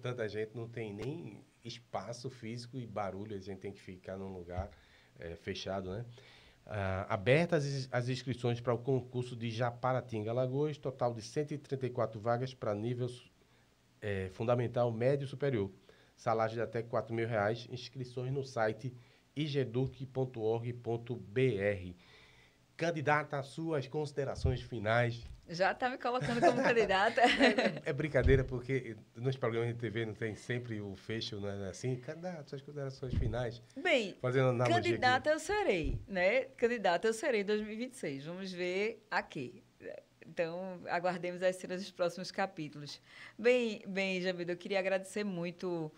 tanta gente não tem nem espaço físico e barulho, a gente tem que ficar num lugar fechado, né? Abertas as inscrições para o concurso de Japaratinga, Alagoas, total de 134 vagas para nível fundamental, médio e superior. Salário de até R$ 4.000, inscrições no site igeduc.org.br. Candidata, suas considerações finais. Já está me colocando como candidata? É brincadeira, porque nos programas de TV não tem sempre o fecho, não é assim? Candidata, suas considerações finais. Bem, candidata eu serei, né? Candidata eu serei em 2026. Vamos ver a quê. Então, aguardemos as cenas dos próximos capítulos. Bem, Jamildo, eu queria agradecer muito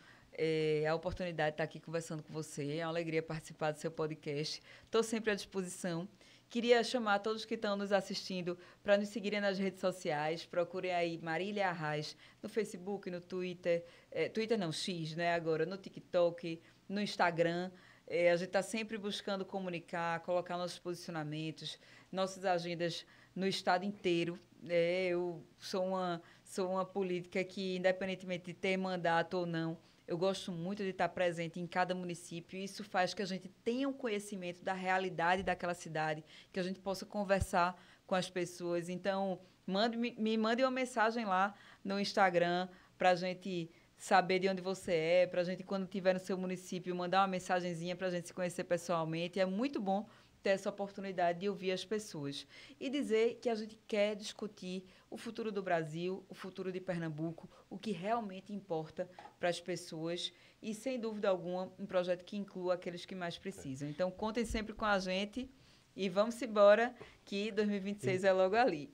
a oportunidade de estar aqui conversando com você. É uma alegria participar do seu podcast. Estou sempre à disposição. Queria chamar todos que estão nos assistindo para nos seguirem nas redes sociais. Procurem aí Marília Arraes no Facebook, no Twitter. Twitter não, X, né? Agora, no TikTok, no Instagram. A gente está sempre buscando comunicar, colocar nossos posicionamentos, nossas agendas no estado inteiro. Eu sou uma política que, independentemente de ter mandato ou não, eu gosto muito de estar presente em cada município e isso faz que a gente tenha um conhecimento da realidade daquela cidade, que a gente possa conversar com as pessoas. Então, me mande uma mensagem lá no Instagram para a gente saber de onde você é, para a gente, quando estiver no seu município, mandar uma mensagenzinha para a gente se conhecer pessoalmente. É muito bom ter essa oportunidade de ouvir as pessoas e dizer que a gente quer discutir o futuro do Brasil, o futuro de Pernambuco, o que realmente importa para as pessoas e, sem dúvida alguma, um projeto que inclua aqueles que mais precisam. Então, contem sempre com a gente e vamos embora, que 2026 é logo ali.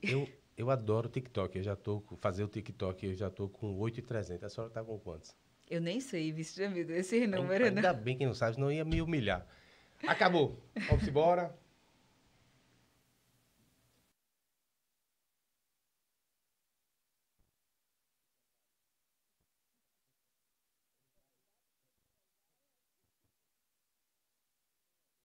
Eu adoro o TikTok, eu já estou fazer o TikTok, eu já estou com 8.300. A senhora está com quantos? Eu nem sei, vice Jamildo, esse número. Ainda bem que não sabe, senão ia me humilhar. Acabou. Vamos embora.